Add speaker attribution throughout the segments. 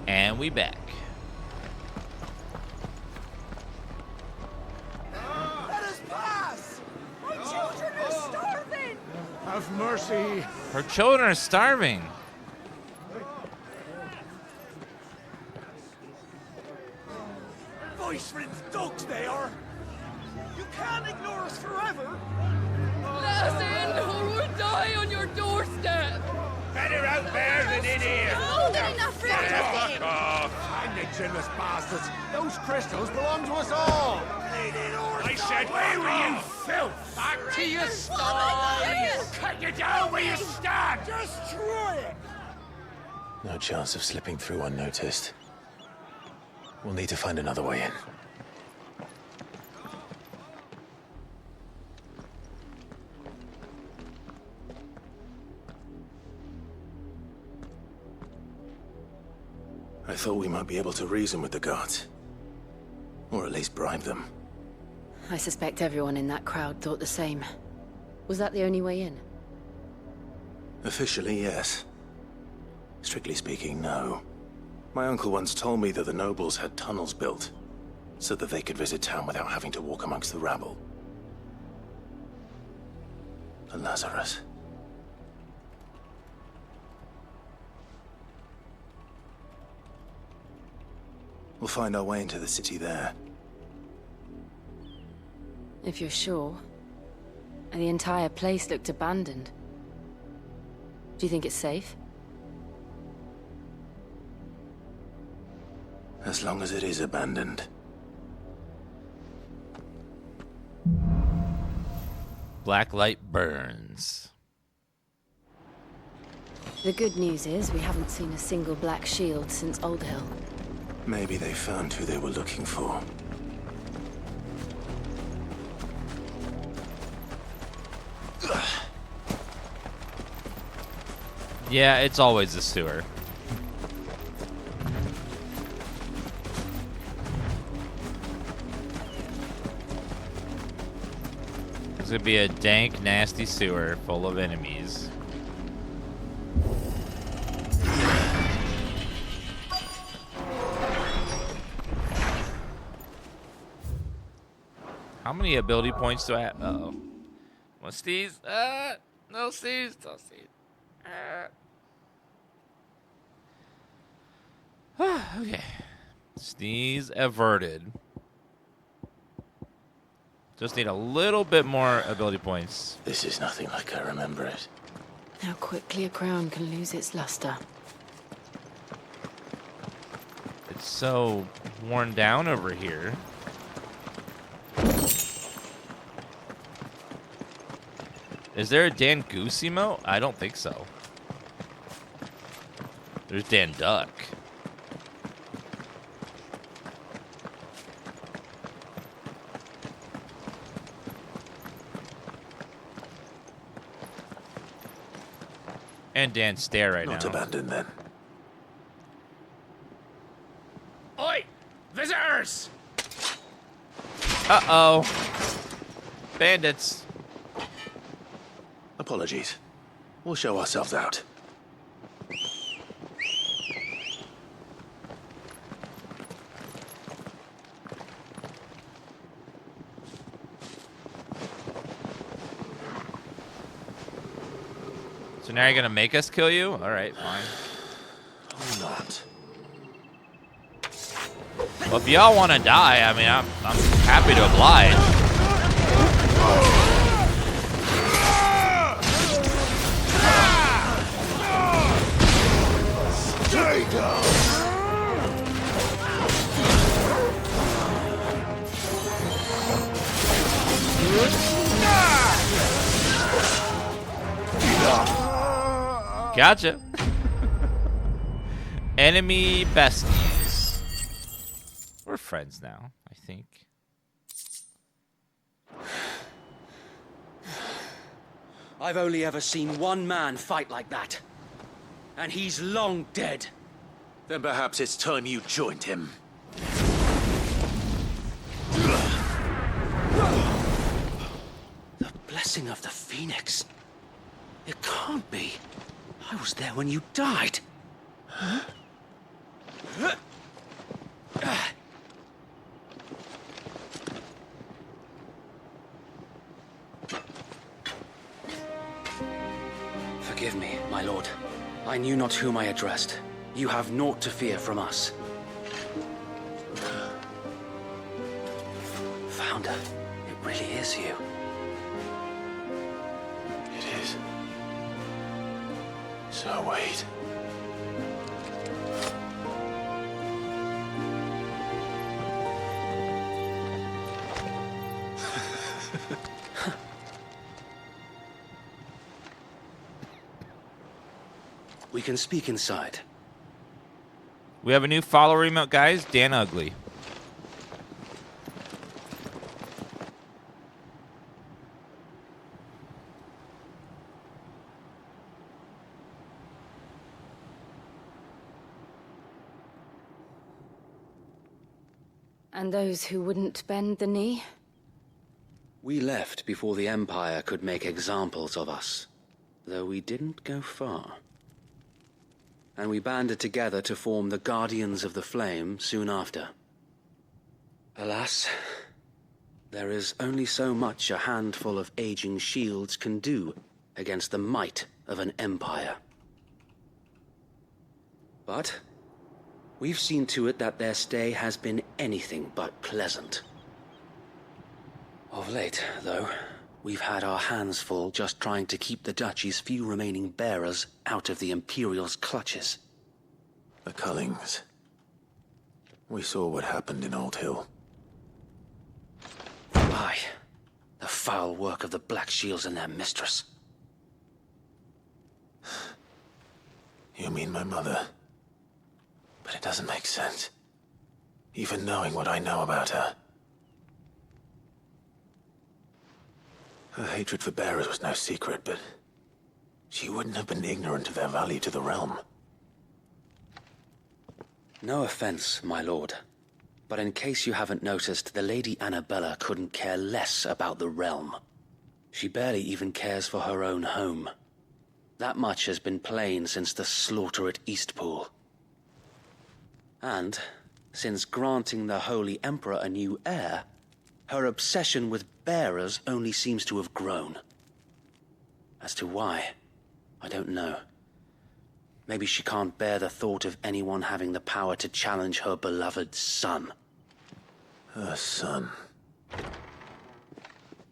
Speaker 1: And we back.
Speaker 2: Let us pass! My children are starving!
Speaker 3: Have mercy.
Speaker 1: Her children are starving.
Speaker 2: Voice-ridden dogs they are! You can't ignore us forever!
Speaker 4: Let us in, or we'll die on your doorstep!
Speaker 3: Better out there than in here.
Speaker 4: More than enough room to fit in!
Speaker 3: Hang the chinless bastards. Those crystals belong to us all. I said, where were you, filth? Back to your sties. Cut you down where you stand.
Speaker 2: Destroy it!
Speaker 5: No chance of slipping through unnoticed. We'll need to find another way in. I thought we might be able to reason with the guards. Or at least bribe them.
Speaker 6: I suspect everyone in that crowd thought the same. Was that the only way in?
Speaker 5: Officially, yes. Strictly speaking, no. My uncle once told me that the nobles had tunnels built, so that they could visit town without having to walk amongst the rabble. And Lazarus. We'll find our way into the city there.
Speaker 6: If you're sure. And the entire place looked abandoned. Do you think it's safe?
Speaker 5: As long as it is abandoned.
Speaker 1: Black light burns.
Speaker 6: The good news is we haven't seen a single black shield since Old Hill.
Speaker 5: Maybe they found who they were looking for.
Speaker 1: Yeah, it's always the sewer. It's gonna be a dank, nasty sewer full of enemies. How many ability points do I have? Uh-oh. What's these? No Steve's. No Steve's. Okay. Sneeze averted. Just need a little bit more ability points.
Speaker 5: This is nothing like I remember it.
Speaker 6: How quickly a crown can lose its luster.
Speaker 1: It's so worn down over here. Is there a Dan Goose emote? I don't think so. There's Dan Duck. And Dan Stare right now.
Speaker 5: Not abandoned then.
Speaker 3: Oi! Visitors!
Speaker 1: Uh-oh. Bandits.
Speaker 5: Apologies. We'll show ourselves out.
Speaker 1: So now you're gonna make us kill you? All right, fine.
Speaker 5: Or not.
Speaker 1: Well, if y'all want to die, I mean, I'm happy to oblige.
Speaker 3: Stay down!
Speaker 1: Gotcha. Enemy besties. We're friends now, I think.
Speaker 7: I've only ever seen one man fight like that. And he's long dead.
Speaker 5: Then perhaps it's time you joined him.
Speaker 7: The blessing of the Phoenix. It can't be. I was there when you died. Huh? Forgive me, my lord. I knew not whom I addressed. You have naught to fear from us. Founder, it really is you.
Speaker 5: It is. So wait.
Speaker 7: We can speak inside.
Speaker 1: We have a new follower emote, guys. Dan Ugly.
Speaker 6: And those who wouldn't bend the knee?
Speaker 7: We left before the Empire could make examples of us, though we didn't go far. And we banded together to form the Guardians of the Flame soon after. Alas, there is only so much a handful of aging shields can do against the might of an empire. But we've seen to it that their stay has been anything but pleasant. Of late, though, we've had our hands full just trying to keep the Duchy's few remaining bearers out of the Imperial's clutches.
Speaker 5: The Cullings. We saw what happened in Old Hill.
Speaker 7: Aye, the foul work of the Black Shields and their mistress.
Speaker 5: You mean my mother? But it doesn't make sense. Even knowing what I know about her. Her hatred for bearers was no secret, but she wouldn't have been ignorant of their value to the realm.
Speaker 7: No offense, my lord, but in case you haven't noticed, the Lady Annabella couldn't care less about the realm. She barely even cares for her own home. That much has been plain since the slaughter at Eastpool. And, since granting the Holy Emperor a new heir, her obsession with bearers only seems to have grown. As to why, I don't know. Maybe she can't bear the thought of anyone having the power to challenge her beloved son.
Speaker 5: Her son.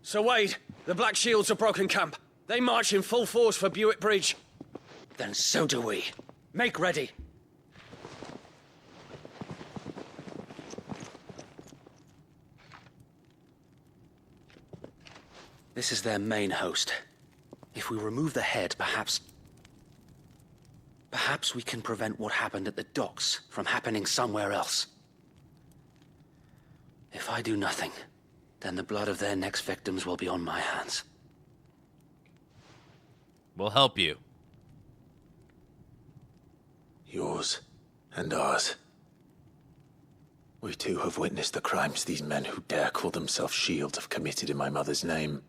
Speaker 8: Sir Wade, the Black Shields have broken camp. They march in full force for Buick Bridge.
Speaker 7: Then so do we. Make ready. This is their main host. If we remove the head, perhaps we can prevent what happened at the docks from happening somewhere else. If I do nothing, then the blood of their next victims will be on my hands.
Speaker 1: We'll help you.
Speaker 5: Yours and ours. We too have witnessed the crimes these men who dare call themselves shields have committed in my mother's name.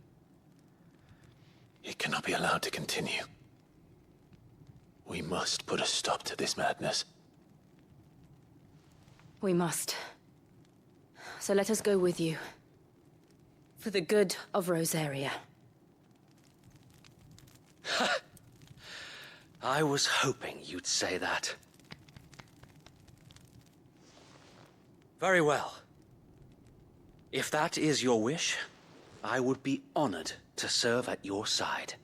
Speaker 5: It cannot be allowed to continue. We must put a stop to this madness.
Speaker 6: We must. So let us go with you. For the good of Rosaria.
Speaker 7: I was hoping you'd say that. Very well. If that is your wish, I would be honored to serve at your side.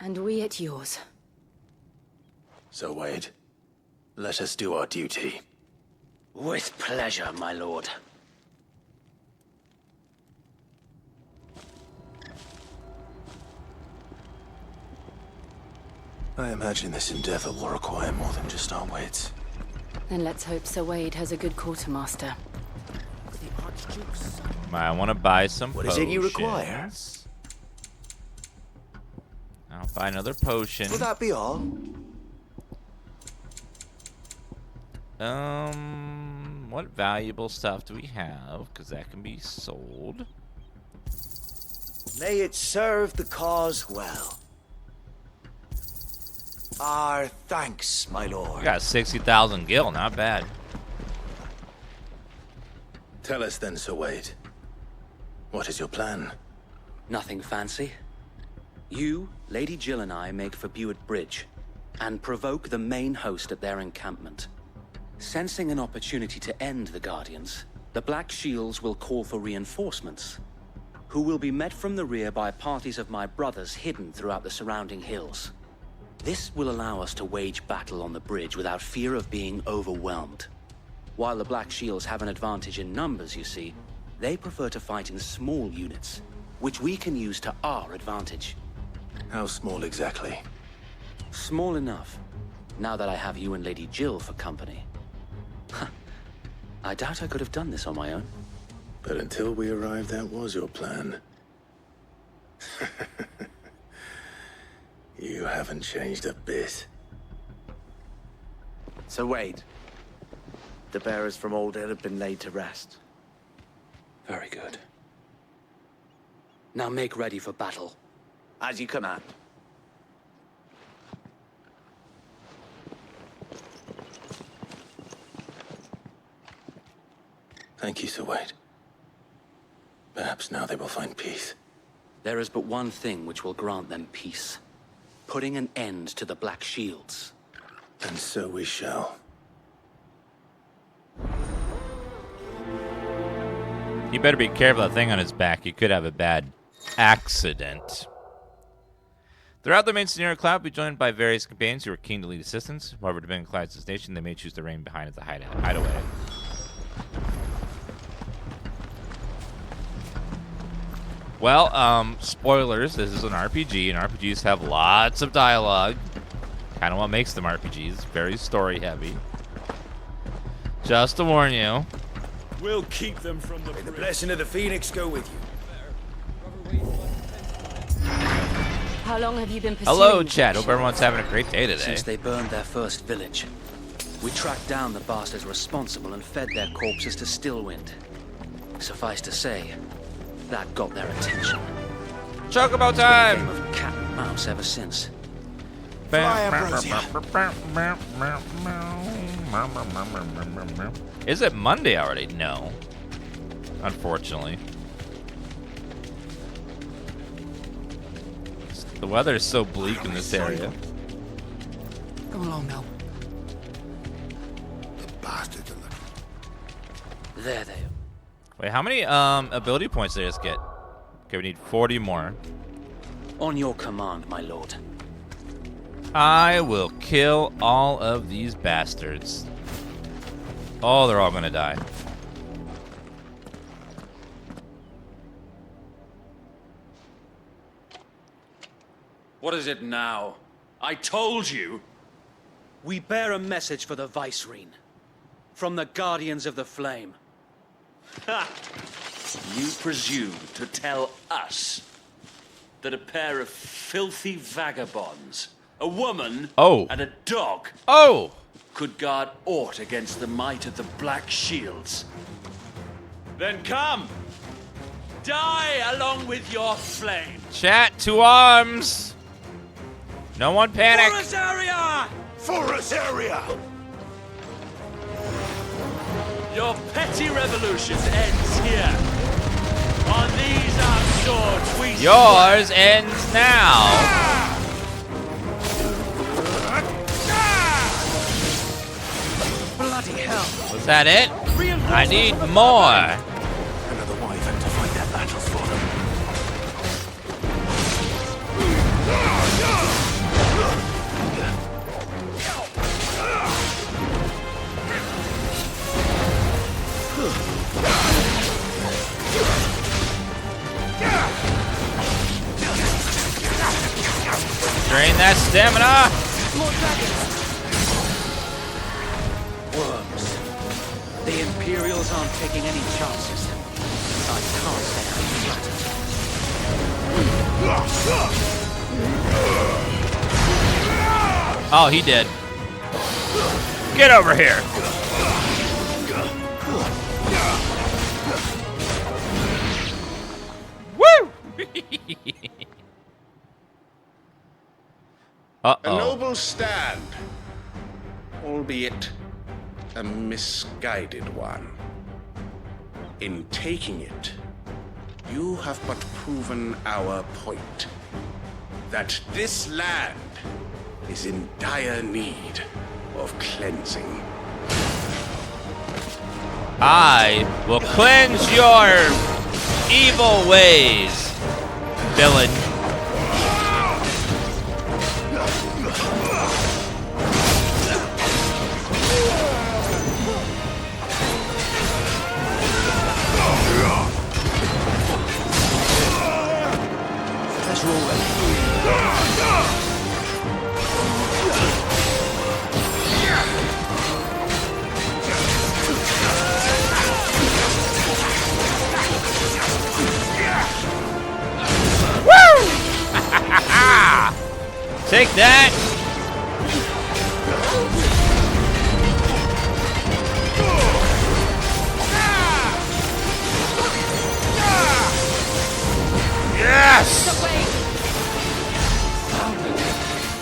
Speaker 6: And we at yours.
Speaker 5: So, Wade, let us do our duty.
Speaker 7: With pleasure, my lord.
Speaker 5: I imagine this endeavor will require more than just our wits.
Speaker 6: Then let's hope Sir Wade has a good quartermaster.
Speaker 1: I want to buy some
Speaker 3: What
Speaker 1: potions.
Speaker 3: is it you require?
Speaker 1: I'll buy another potion.
Speaker 3: Will that be all?
Speaker 1: What valuable stuff do we have? Because that can be sold.
Speaker 3: May it serve the cause well. Our thanks, my lord.
Speaker 1: You got 60,000 gil, not bad.
Speaker 5: Tell us then, Sir Wade. What is your plan?
Speaker 7: Nothing fancy. You, Lady Jill and I make for Buett Bridge and provoke the main host at their encampment. Sensing an opportunity to end the Guardians, the Black Shields will call for reinforcements, who will be met from the rear by parties of my brothers hidden throughout the surrounding hills. This will allow us to wage battle on the bridge without fear of being overwhelmed. While the Black Shields have an advantage in numbers, you see, they prefer to fight in small units, which we can use to our advantage.
Speaker 5: How small exactly?
Speaker 7: Small enough, now that I have you and Lady Jill for company. I doubt I could have done this on my own.
Speaker 5: But until we arrived, that was your plan. You haven't changed a bit.
Speaker 3: So Wade, the bearers from Old Hill have been laid to rest.
Speaker 7: Very good. Now make ready for battle.
Speaker 3: As you command.
Speaker 5: Thank you, Sir Wade. Perhaps now they will find peace.
Speaker 7: There is but one thing which will grant them peace. Putting an end to the Black Shields.
Speaker 5: And so we shall.
Speaker 1: You better be careful of that thing on his back. He could have a bad accident. Throughout the main scenario, Cloud will be joined by various companions who are keen to lead assistance. However, depending on Cloud's destination, they may choose to remain behind at the hideaway. Well, spoilers, this is an RPG, and RPGs have lots of dialogue. Kind of what makes them RPGs. Very story-heavy. Just to warn you.
Speaker 3: We'll keep them from the... May the blessing of the Phoenix go with you.
Speaker 6: How long have you been pursuing?
Speaker 1: Hello, chat. Hope everyone's having a great day today.
Speaker 7: Since they burned their first village, we tracked down the bastards responsible and fed their corpses to Stillwind. Suffice to say, that got their attention.
Speaker 1: Chocobo
Speaker 7: It's been a
Speaker 1: time!
Speaker 7: game of cat and mouse ever since.
Speaker 1: Is it Monday already? No. Unfortunately. The weather is so bleak in this area.
Speaker 3: Come along now. The bastards are looking.
Speaker 7: There they are.
Speaker 1: Wait, how many ability points did I just get? Okay, we need 40 more.
Speaker 7: On your command, my lord.
Speaker 1: I will kill all of these bastards. Oh, they're all gonna die.
Speaker 8: What is it now? I told you.
Speaker 7: We bear a message for the Vicereine. From the Guardians of the Flame.
Speaker 9: Ha! You presume to tell us that a pair of filthy vagabonds, a woman and a dog, could guard aught against the might of the Black Shields? Then come! Die along with your flame!
Speaker 1: Chat, to arms! No one panic!
Speaker 9: Forest area!
Speaker 3: Forest area!
Speaker 9: Your petty revolution ends here. On these our swords we
Speaker 1: Yours ends now!
Speaker 3: Bloody hell!
Speaker 1: Was that it? I need more!
Speaker 5: Another wyvern to fight their battles for them.
Speaker 1: Drain that stamina!
Speaker 6: More dragons.
Speaker 7: Worms. The Imperials aren't taking any chances. I can't say I'm flattered.
Speaker 1: Oh, he did. Get over here! Woo! Uh-oh.
Speaker 3: A noble stand, albeit a misguided one. In taking it, you have but proven our point. That this land is in dire need of cleansing.
Speaker 1: I will cleanse your evil ways, villain. Take that! Yes!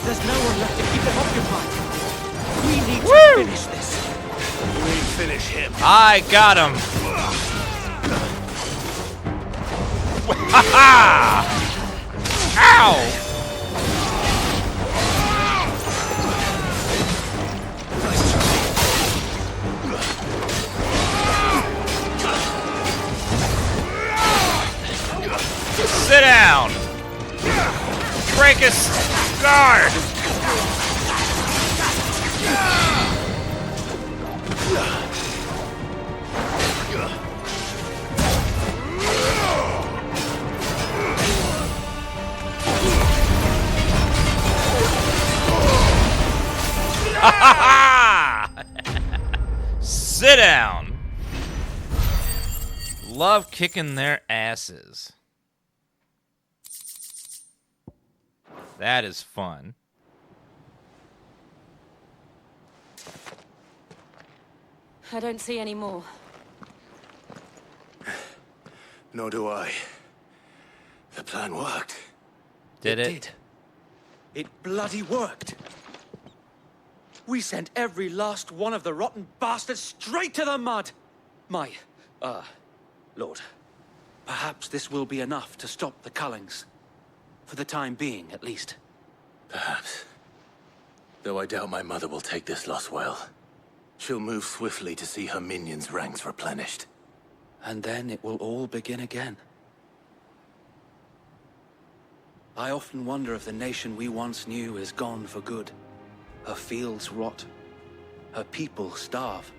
Speaker 2: There's no one left to keep them occupied. We need to finish this.
Speaker 3: We finish him.
Speaker 1: I got him! Ha ha! Ow! Sit down! Break his guard! Sit down! Love kicking their asses. That is fun.
Speaker 6: I don't see any more.
Speaker 5: Nor do I. The plan worked.
Speaker 1: Did it?
Speaker 2: Did. It bloody worked. We sent every last one of the rotten bastards straight to the mud. Lord, perhaps this will be enough to stop the Cullings. For the time being, at least.
Speaker 5: Perhaps. Though I doubt my mother will take this loss well. She'll move swiftly to see her minions' ranks replenished.
Speaker 7: And then it will all begin again. I often wonder if the nation we once knew is gone for good. Her fields rot. Her people starve.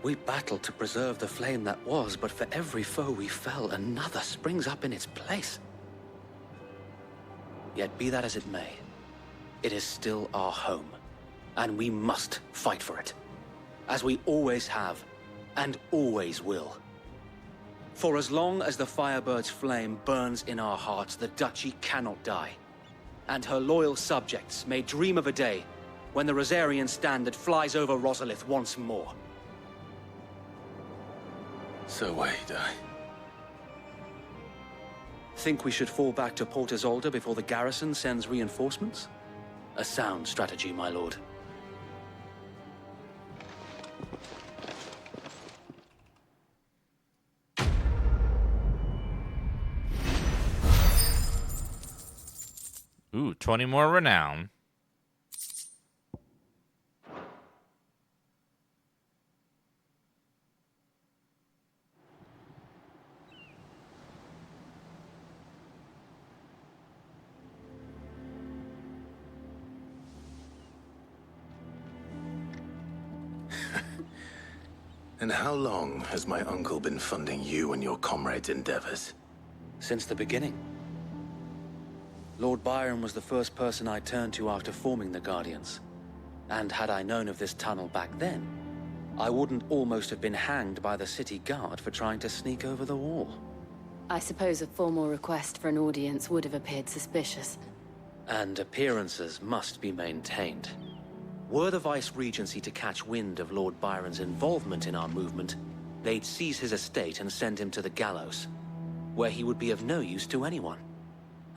Speaker 7: We battled to preserve the flame that was, but for every foe we fell, another springs up in its place. Yet be that as it may, it is still our home, and we must fight for it, as we always have, and always will. For as long as the Firebird's flame burns in our hearts, the Duchy cannot die, and her loyal subjects may dream of a day when the Rosarian standard flies over Rosalith once more.
Speaker 5: So wait,
Speaker 7: Think we should fall back to Port Isolde before the garrison sends reinforcements? A sound strategy, my lord.
Speaker 1: Ooh, 20 more renown.
Speaker 5: And how long has my uncle been funding you and your comrades' endeavors?
Speaker 7: Since the beginning. Lord Byron was the first person I turned to after forming the Guardians. And had I known of this tunnel back then, I wouldn't almost have been hanged by the city guard for trying to sneak over the wall.
Speaker 6: I suppose a formal request for an audience would have appeared suspicious.
Speaker 7: And appearances must be maintained. Were the Vice-Regency to catch wind of Lord Byron's involvement in our movement, they'd seize his estate and send him to the gallows, where he would be of no use to anyone.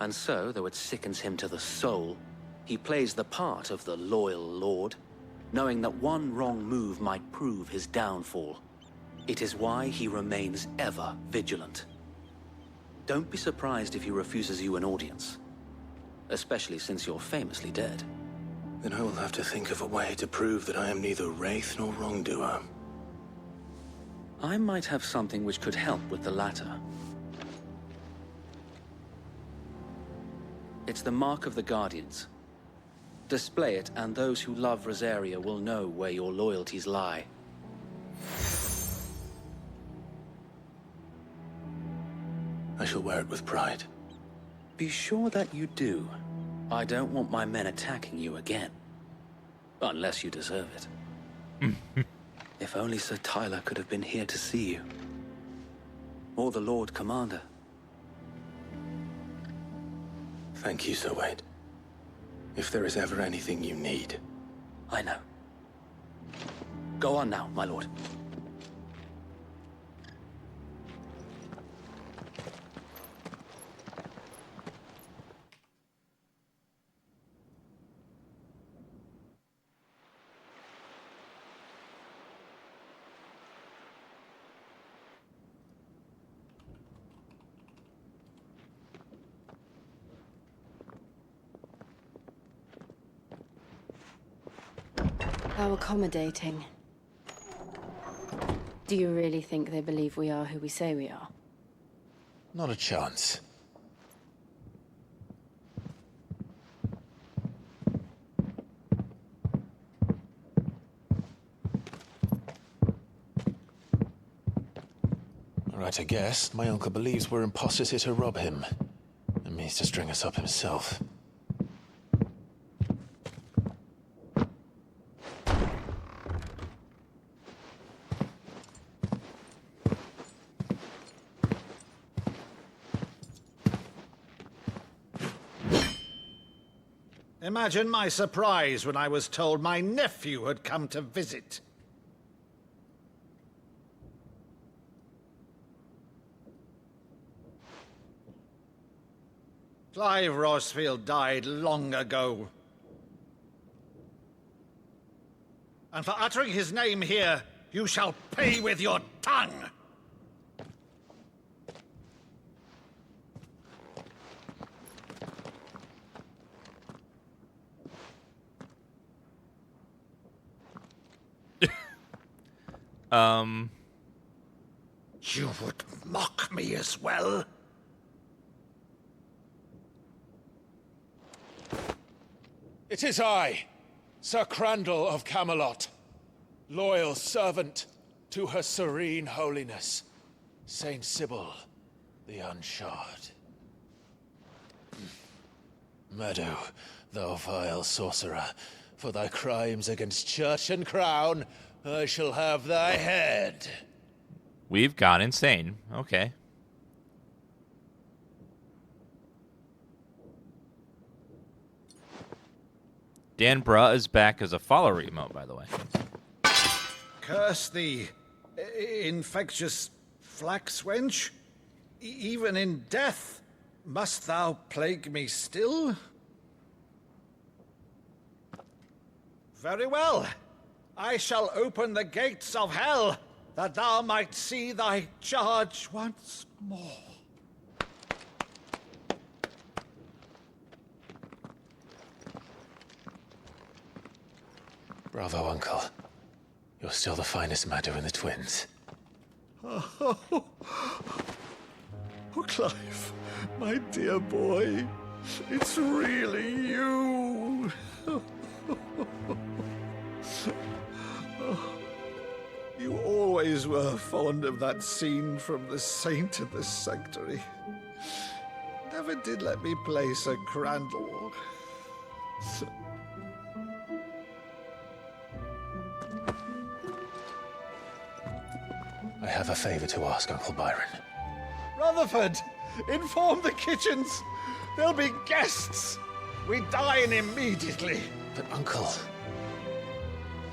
Speaker 7: And so, though it sickens him to the soul, He plays the part of the loyal lord, knowing that one wrong move might prove his downfall. It is why he remains ever vigilant. Don't be surprised if he refuses you an audience, especially since you're famously dead.
Speaker 5: Then I will have to think of a way to prove that I am neither wraith nor wrongdoer.
Speaker 7: I might have something which could help with the latter. It's the mark of the Guardians. Display it, and those who love Rosaria will know where your loyalties lie.
Speaker 5: I shall wear it with pride.
Speaker 7: Be sure that you do. I don't want my men attacking you again. Unless you deserve it. If only Sir Tyler could have been here to see you. Or the Lord Commander.
Speaker 5: Thank you, Sir Wade. If there is ever anything you need.
Speaker 7: I know. Go on now, my lord.
Speaker 6: How accommodating. Do you really think they believe we are who we say we are?
Speaker 5: Not a chance. Right, I guess. My uncle believes we're imposters here to rob him. And means to string us up himself.
Speaker 3: Imagine my surprise when I was told my nephew had come to visit. Clive Rosfield died long ago. And for uttering his name here, you shall pay with your tongue! You would mock me as well?
Speaker 10: It is I, Sir Crandall of Camelot, loyal servant to Her Serene Holiness, Saint Sybil the Unshod. Meadow, thou vile sorcerer, for thy crimes against church and crown, I shall have thy head.
Speaker 1: We've gone insane. Okay. Dan Bruh is back as a follower emote, by the way.
Speaker 3: Curse thee, infectious flax wench. Even in death, must thou plague me still? Very well. I shall open the gates of hell, that thou might see thy charge once more.
Speaker 5: Bravo, Uncle. You're still the finest Maddo in the twins.
Speaker 3: Oh, Clive, my dear boy, it's really you. You always were fond of that scene from The Saint in the Sanctuary. Never did let me play Sir Crandall.
Speaker 5: I have a favor to ask, Uncle Byron.
Speaker 3: Rutherford, inform the kitchens. There'll be guests. We dine immediately.
Speaker 5: But, Uncle...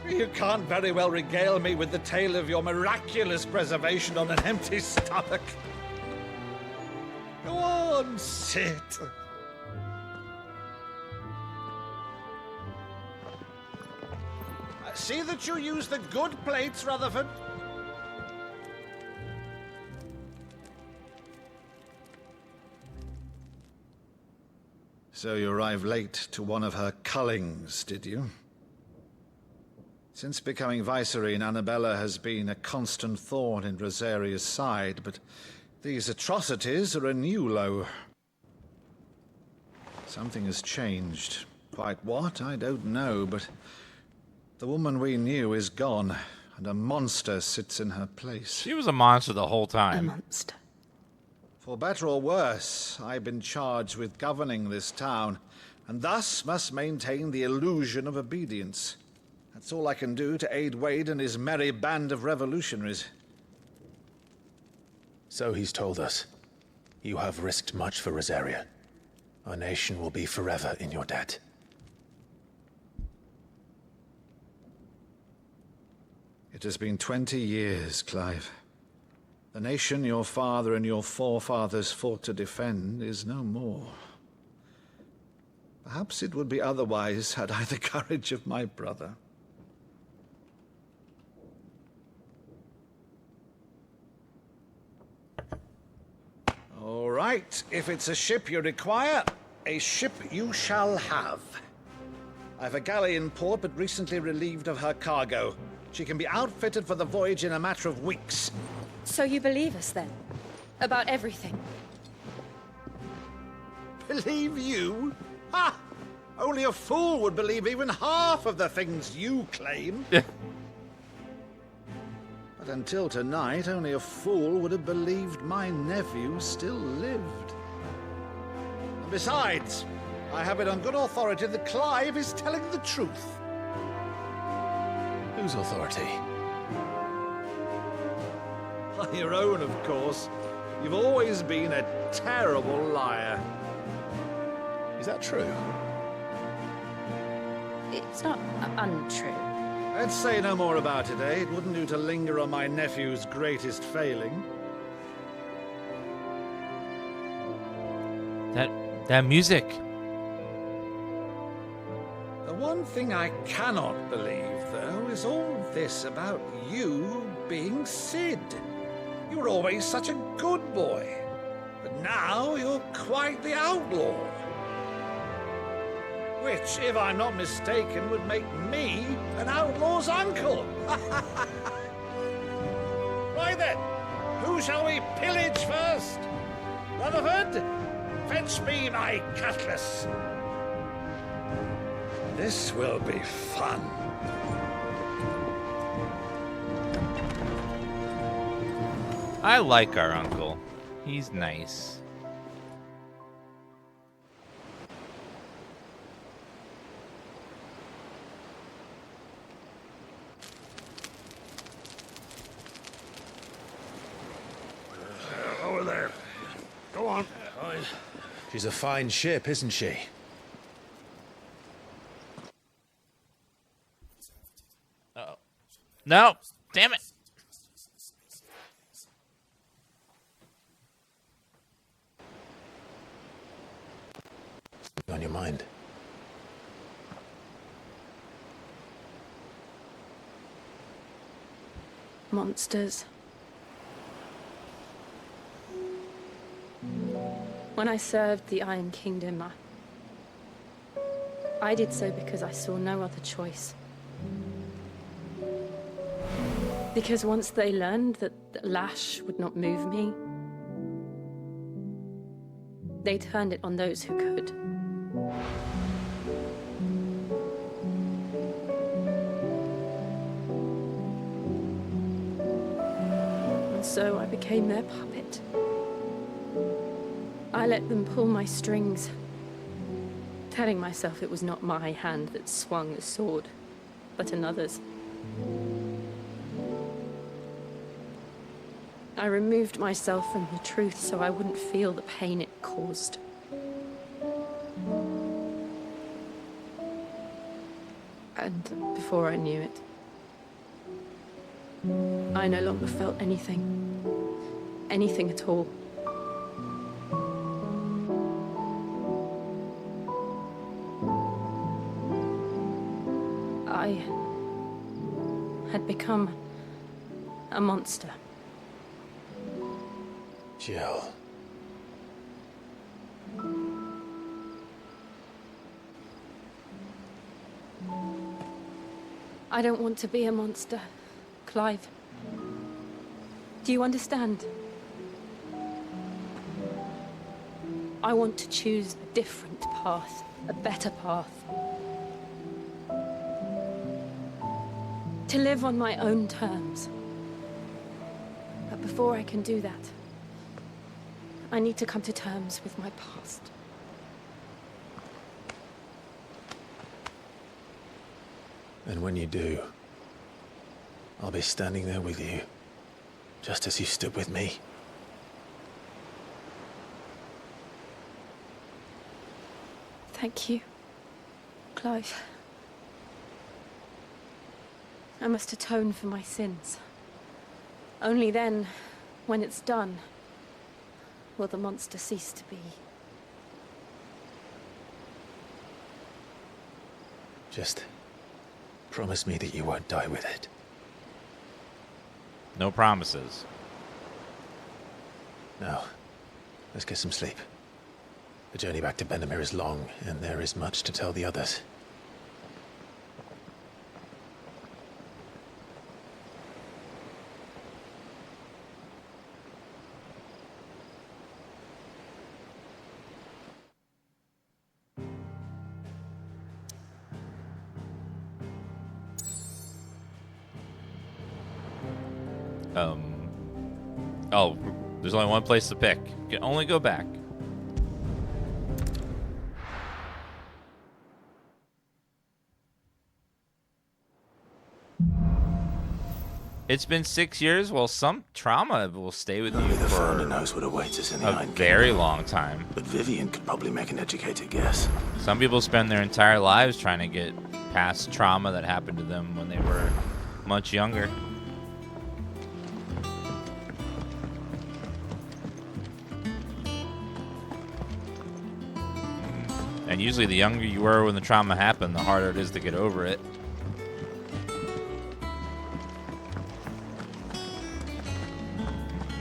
Speaker 3: You can't very well regale me with the tale of your miraculous preservation on an empty stomach. Go on, sit. See that you use the good plates, Rutherford. So you arrived late to one of her cullings, did you? Since becoming Vicereine, Annabella has been a constant thorn in Rosaria's side, but these atrocities are a new low. Something has changed. Quite what, I don't know, but the woman we knew is gone, and a monster sits in her place.
Speaker 1: She was a monster the whole time.
Speaker 6: A monster.
Speaker 3: For better or worse, I've been charged with governing this town, and thus must maintain the illusion of obedience. That's all I can do to aid Wade and his merry band of revolutionaries.
Speaker 10: So he's told us. You have risked much for Rosaria. Our nation will be forever in your debt.
Speaker 3: It has been 20 years, Clive. The nation your father and your forefathers fought to defend is no more. Perhaps it would be otherwise had I the courage of my brother. All right, if it's a ship you require, a ship you shall have. I've a galley in port, but recently relieved of her cargo. She can be outfitted for the voyage in a matter of weeks.
Speaker 6: So you believe us then? About everything?
Speaker 3: Believe you? Ha! Only a fool would believe even half of the things you claim. But until tonight, only a fool would have believed my nephew still lived. And besides, I have it on good authority that Clive is telling the truth.
Speaker 10: Whose authority?
Speaker 3: Your own, of course. You've always been a terrible liar.
Speaker 10: Is that true?
Speaker 6: It's not untrue.
Speaker 3: Let's say no more about it, eh? It wouldn't do to linger on my nephew's greatest failing.
Speaker 1: That music.
Speaker 3: The one thing I cannot believe, though, is all this about you being Sid. You were always such a good boy, but now you're quite the outlaw. Which, if I'm not mistaken, would make me an outlaw's uncle. Right then, who shall we pillage first? Rutherford, fetch me my cutlass. This will be fun.
Speaker 1: I like our uncle. He's nice.
Speaker 3: Over there. Go on.
Speaker 10: She's a fine ship, isn't she?
Speaker 1: Uh-oh. No! Damn it!
Speaker 10: On your mind.
Speaker 6: Monsters. When I served the Iron Kingdom, I did so because I saw no other choice. Because once they learned that the lash would not move me, they turned it on those who could. And so I became their puppet. I let them pull my strings, telling myself it was not my hand that swung the sword, but another's. I removed myself from the truth so I wouldn't feel the pain it caused. And before I knew it, I no longer felt anything. Anything at all. had become a monster.
Speaker 10: Jill.
Speaker 6: I don't want to be a monster, Clive. Do you understand? I want to choose a different path, a better path. To live on my own terms. But before I can do that, I need to come to terms with my past.
Speaker 10: And when you do, I'll be standing there with you, just as you stood with me.
Speaker 6: Thank you, Clive. I must atone for my sins. Only then, when it's done, will the monster cease to be.
Speaker 10: Just promise me that you won't die with it.
Speaker 1: No promises.
Speaker 10: Now, let's get some sleep. The journey back to Benamir is long, and there is much to tell the others.
Speaker 1: Oh, there's only one place to pick. You can only go back. It's been 6 years. Well, some trauma will stay with you
Speaker 5: Only the
Speaker 1: for
Speaker 5: founder knows what awaits us in the
Speaker 1: a
Speaker 5: Iron
Speaker 1: very
Speaker 5: Kingdom.
Speaker 1: long time.
Speaker 5: But Vivian could probably make an educated guess.
Speaker 1: Some people spend their entire lives trying to get past trauma that happened to them when they were much younger. And usually the younger you were when the trauma happened, the harder it is to get over it.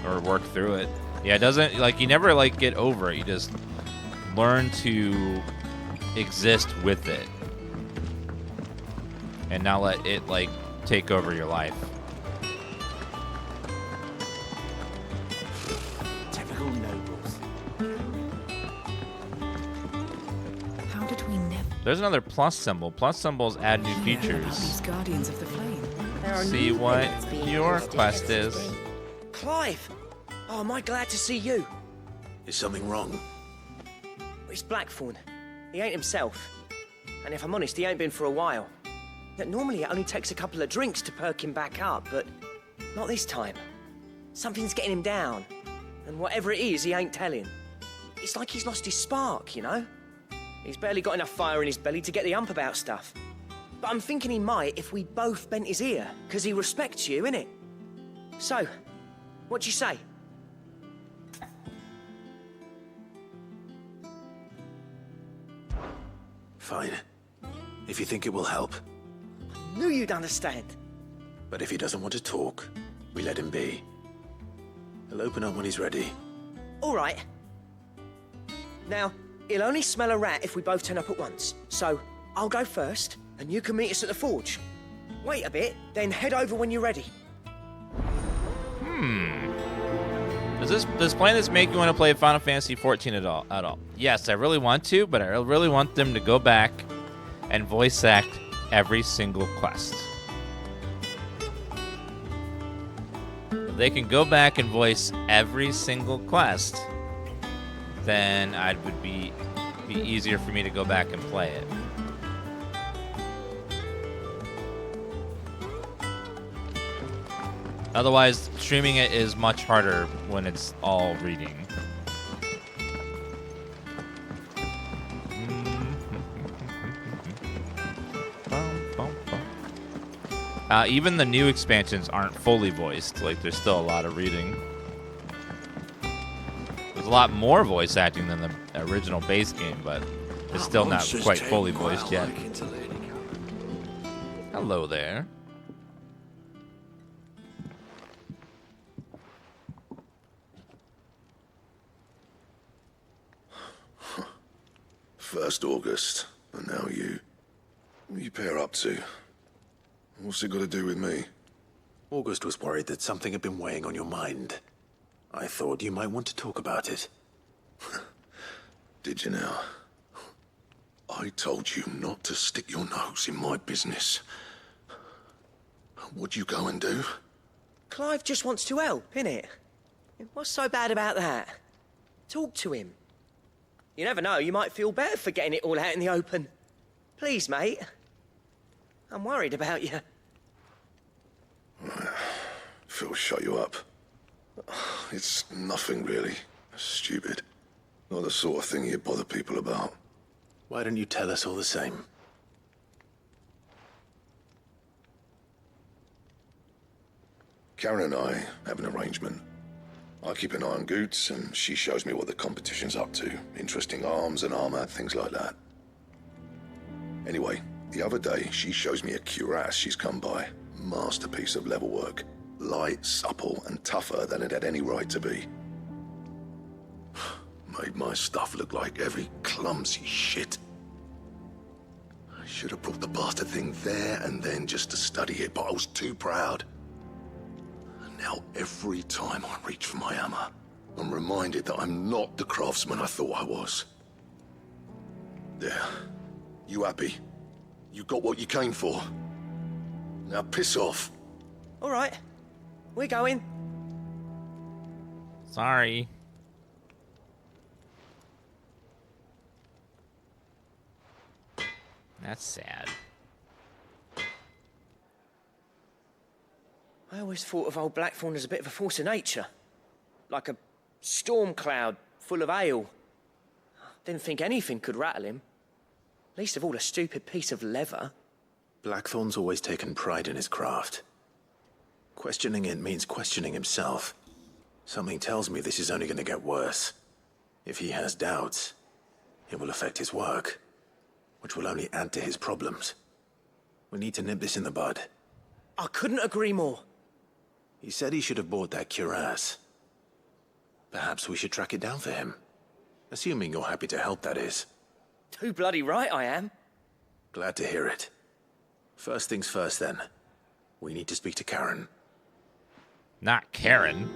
Speaker 1: Or work through it. Yeah, it doesn't, like, you never, like, get over it. You just learn to exist with it. And not let it, like, take over your life.
Speaker 2: Typical nobles.
Speaker 11: How did we never?
Speaker 1: There's another plus symbol. Plus symbols add new features.
Speaker 11: These guardians of the flame.
Speaker 1: See what your quest is.
Speaker 12: Clive! Oh, am I glad to see you?
Speaker 5: Is something wrong?
Speaker 12: It's Blackthorn. He ain't himself. And if I'm honest, he ain't been for a while. Yet normally it only takes a couple of drinks to perk him back up, but not this time. Something's getting him down. And whatever it is, he ain't telling. It's like he's lost his spark, you know? He's barely got enough fire in his belly to get the ump about stuff. But I'm thinking he might if we both bent his ear, because he respects you, innit? So, what do you say?
Speaker 5: Fine. If you think it will help.
Speaker 12: Knew you'd understand.
Speaker 5: But if he doesn't want to talk, we let him be. He'll open up when he's ready.
Speaker 12: All right. Now, he'll only smell a rat if we both turn up at once. So, I'll go first, and you can meet us at the forge. Wait a bit, then head over when you're ready.
Speaker 1: Does playing this make you want to play Final Fantasy XIV at all? Yes, I really want to, but I really want them to go back and voice act every single quest. If they can go back and voice every single quest, then it would be easier for me to go back and play it. Otherwise, streaming it is much harder when it's all reading. Even the new expansions aren't fully voiced. Like, there's still a lot of reading. There's a lot more voice acting than the original base game, but it's still not quite fully voiced yet. Hello there.
Speaker 13: First August, and now you. What are you pair up to? What's it got to do with me?
Speaker 5: August was worried that something had been weighing on your mind. I thought you might want to talk about it.
Speaker 13: Did you now? I told you not to stick your nose in my business. What'd you go and do?
Speaker 12: Clive just wants to help, innit? What's so bad about that? Talk to him. You never know, you might feel better for getting it all out in the open. Please, mate. I'm worried about you.
Speaker 13: Phil shut you up. It's nothing really. Stupid. Not the sort of thing you bother people about.
Speaker 5: Why don't you tell us all the same?
Speaker 13: Karen and I have an arrangement. I keep an eye on Goots, and she shows me what the competition's up to. Interesting arms and armor, things like that. Anyway, the other day, she shows me a cuirass she's come by. Masterpiece of level work. Light, supple, and tougher than it had any right to be. Made my stuff look like every clumsy shit. I should have brought the bastard thing there and then just to study it, but I was too proud. And now every time I reach for my hammer, I'm reminded that I'm not the craftsman I thought I was. There. You happy? You got what you came for. Now piss off.
Speaker 12: All right. We're going.
Speaker 1: Sorry. That's sad.
Speaker 12: I always thought of old Blackthorn as a bit of a force of nature. Like a storm cloud full of ale. Didn't think anything could rattle him. Least of all a stupid piece of leather.
Speaker 5: Blackthorn's always taken pride in his craft. Questioning it means questioning himself. Something tells me this is only going to get worse. If he has doubts, it will affect his work, which will only add to his problems. We need to nip this in the bud.
Speaker 12: I couldn't agree more.
Speaker 5: He said he should have bought that cuirass. Perhaps we should track it down for him. Assuming you're happy to help, that is.
Speaker 12: Too bloody right I am.
Speaker 5: Glad to hear it. First things first, then. We need to speak to Karen.
Speaker 1: Not Karen.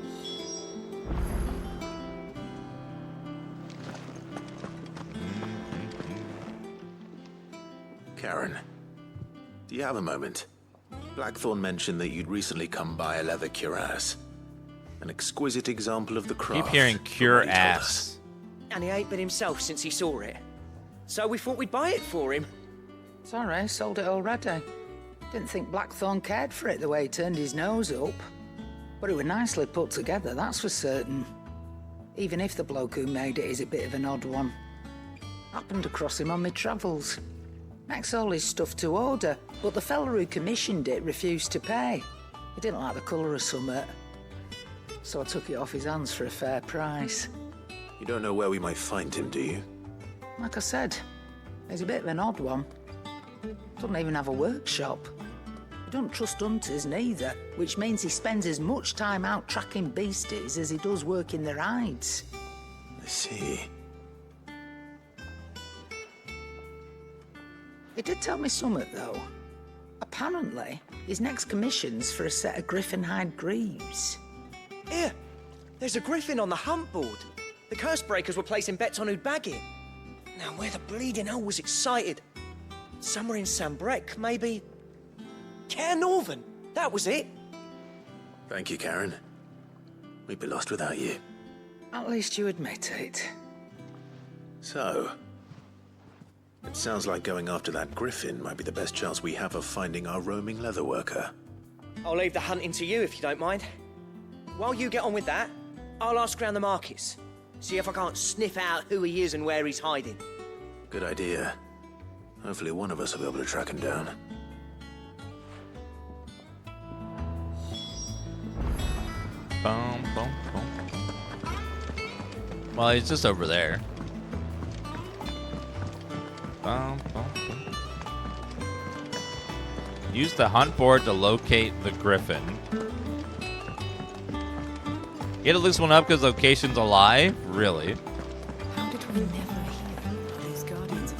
Speaker 5: Karen, do you have a moment? Blackthorn mentioned that you'd recently come by a leather cuirass. An exquisite example of the craft.
Speaker 1: Keep hearing cuirass.
Speaker 12: And he ain't been himself since he saw it. So we thought we'd buy it for him.
Speaker 11: Sorry, sold it already. Didn't think Blackthorn cared for it the way he turned his nose up. But it was nicely put together, that's for certain. Even if the bloke who made it is a bit of an odd one. Happened across him on my travels. Makes all his stuff to order, but the fella who commissioned it refused to pay. He didn't like the colour of summit. So I took it off his hands for a fair price.
Speaker 5: You don't know where we might find him, do you?
Speaker 11: Like I said, he's a bit of an odd one. Doesn't even have a workshop. He don't trust hunters neither, which means he spends as much time out tracking beasties as he does working their hides.
Speaker 5: I see.
Speaker 11: He did tell me something, though. Apparently, his next commission's for a set of griffin hide greaves.
Speaker 12: Here, there's a griffin on the hunt board. The curse breakers were placing bets on who'd bag it. Now, where the bleeding hell was excited? Somewhere in Sambrec, maybe? Care Northern, that was it.
Speaker 5: Thank you, Karen. We'd be lost without you.
Speaker 11: At least you admit it.
Speaker 5: So, it sounds like going after that griffin might be the best chance we have of finding our roaming leatherworker.
Speaker 12: I'll leave the hunting to you if you don't mind. While you get on with that, I'll ask around the markets. See if I can't sniff out who he is and where he's hiding.
Speaker 5: Good idea. Hopefully one of us will be able to track him down.
Speaker 1: Boom, boom, boom, boom. Well, he's just over there. Boom, boom, boom. Use the hunt board to locate the griffin. You had to look one up because location's a lie? Really?
Speaker 11: How did we never hear those guardians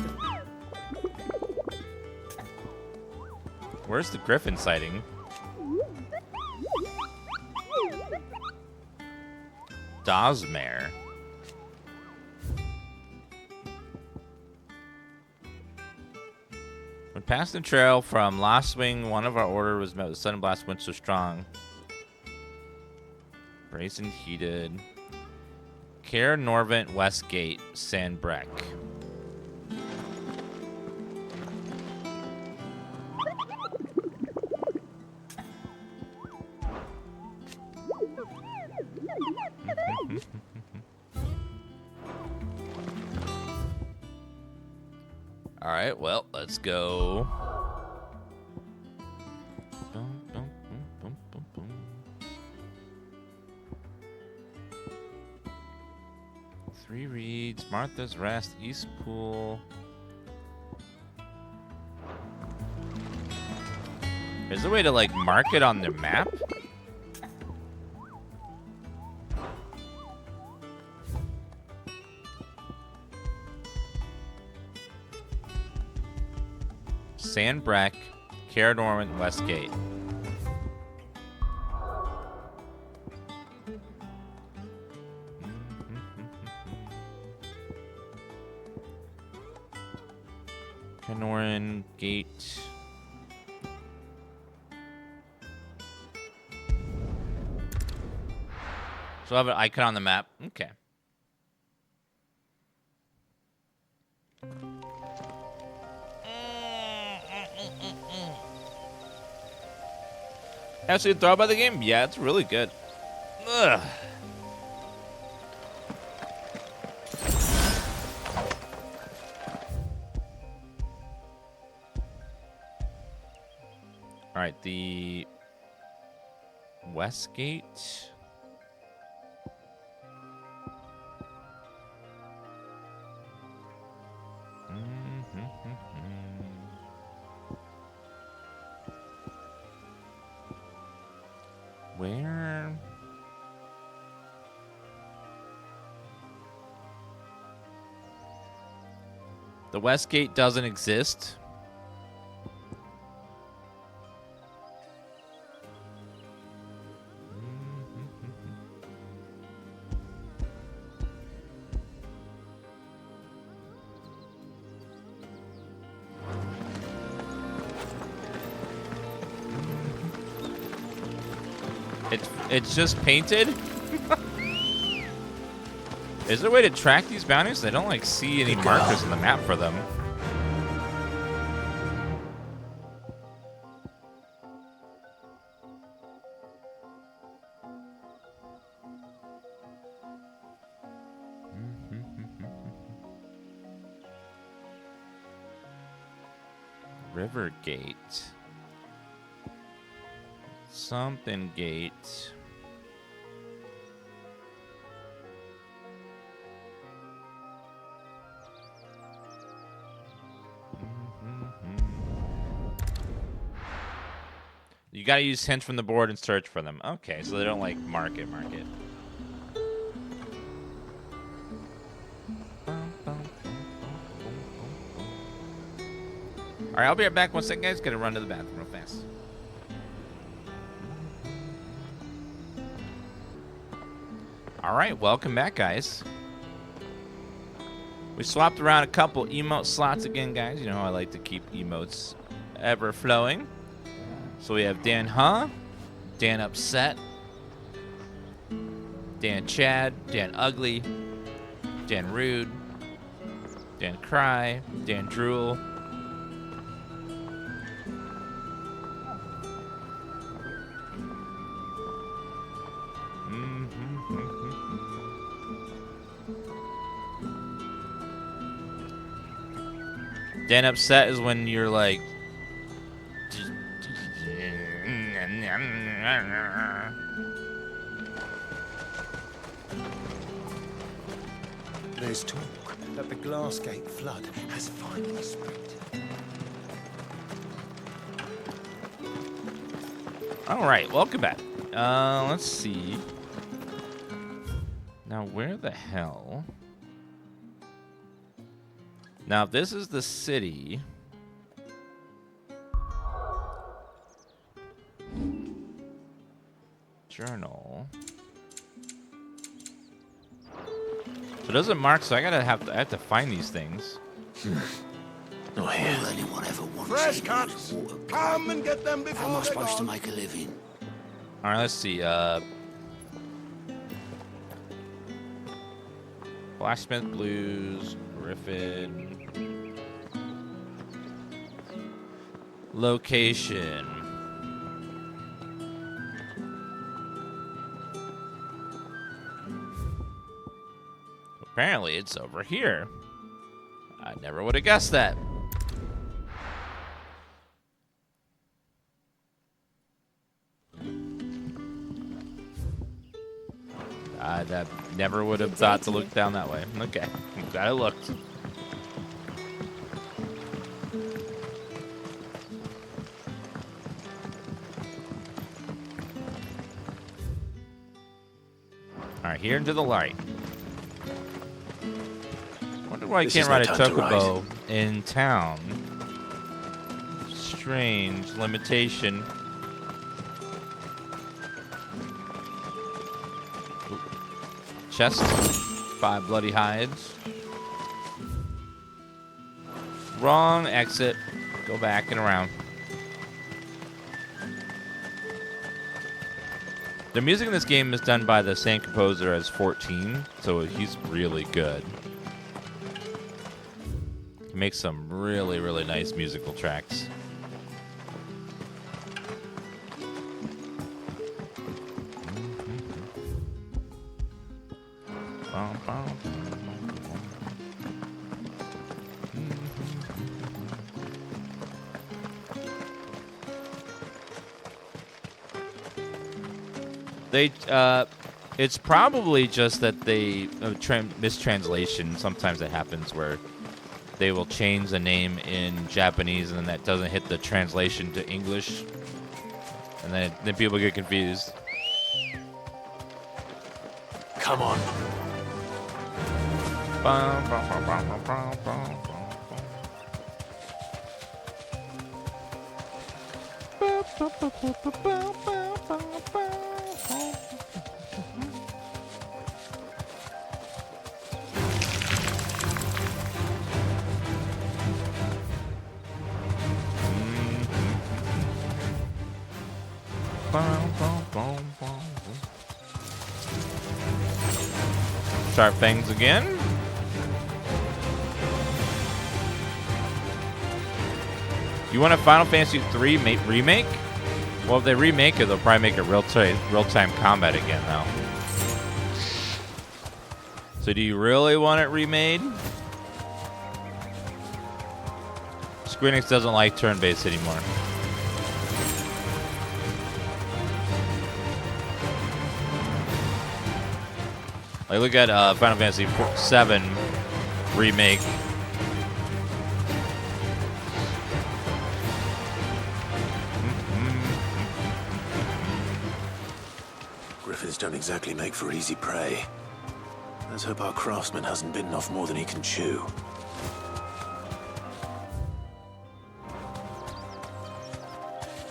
Speaker 1: Where's the griffin sighting? Dosmare. When passing the trail from Lost Wing, one of our order was met with sudden blast winds so strong. Brazen heated. Care Norvent Westgate, Sandbreck. All right, well, let's go. 3 reads, Martha's Rest, East Pool. Is there a way to, like, mark it on the map? Sandbreck, Care Norman, Westgate. Canoran Gate. So I have an icon on the map. Okay. Actually, thought about the game? Yeah, it's really good. Ugh. All right, the Westgate. Where? The Westgate doesn't exist. It's just painted? Is there a way to track these bounties? I don't like see any markers on the map for them. Rivergate. Something gate. You gotta use hints from the board and search for them. Okay, so they don't like mark it. Alright, I'll be right back. One second, guys. Gotta run to the bathroom real fast. Alright, welcome back, guys. We swapped around a couple emote slots again, guys. You know how I like to keep emotes ever flowing. So we have Dan Dan Upset, Dan Chad, Dan Ugly, Dan Rude, Dan Cry, Dan Drool. Dan Upset is when you're like...
Speaker 14: There's talk that the Glassgate flood has finally spread.
Speaker 1: Alright, welcome back. Let's see. Now, where the hell... Now, if this is the city, Journal. So it doesn't mark, so I have to find these things.
Speaker 5: Oh, yeah.
Speaker 15: Will anyone ever want
Speaker 13: Fresh
Speaker 15: to
Speaker 13: cuts!
Speaker 15: water?
Speaker 13: Come and get them before
Speaker 15: How am I
Speaker 13: they're
Speaker 15: supposed to
Speaker 13: gone.
Speaker 15: make a living?
Speaker 1: All right, let's see. Blacksmith Blues, Griffin. Location. Apparently, it's over here. I never would have guessed that. I never would have thought to look down that way. Okay, I'm glad I looked. All right, here into the light. Wonder why I can't ride a chocobo in town. Strange limitation. Chest, 5 bloody hides. Wrong exit. Go back and around. The music in this game is done by the same composer as 14, so he's really good. He makes some really, really nice musical tracks. It's probably just that they mistranslation. Sometimes it happens where they will change the name in Japanese and then that doesn't hit the translation to English, and then people get confused.
Speaker 10: Come on.
Speaker 1: Sharp Fangs again. You want a Final Fantasy III remake? Well, if they remake it, they'll probably make it real-time combat again, though. So do you really want it remade? Square Enix doesn't like turn-based anymore. Like, look at Final Fantasy VII remake.
Speaker 5: Griffins don't exactly make for easy prey. Let's hope our craftsman hasn't bitten off more than he can chew.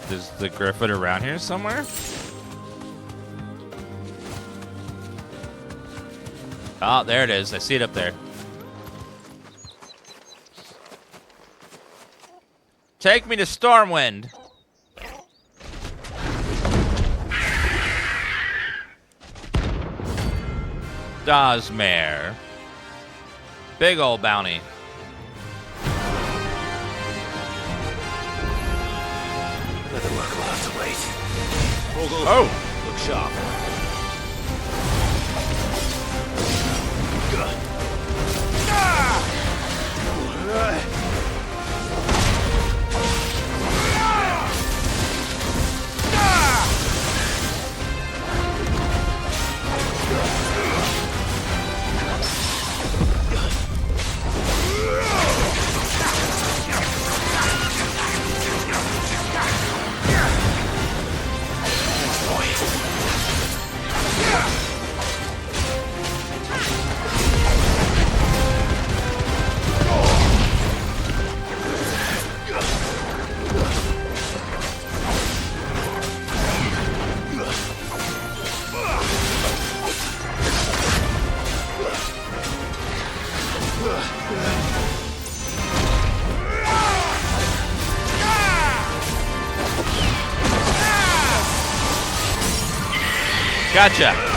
Speaker 1: Is the Griffin around here somewhere? Oh, there it is. I see it up there. Take me to Stormwind. Dazmare. Big old bounty.
Speaker 5: Leather work will have to wait.
Speaker 1: Oh!
Speaker 10: Look sharp.
Speaker 1: Gotcha.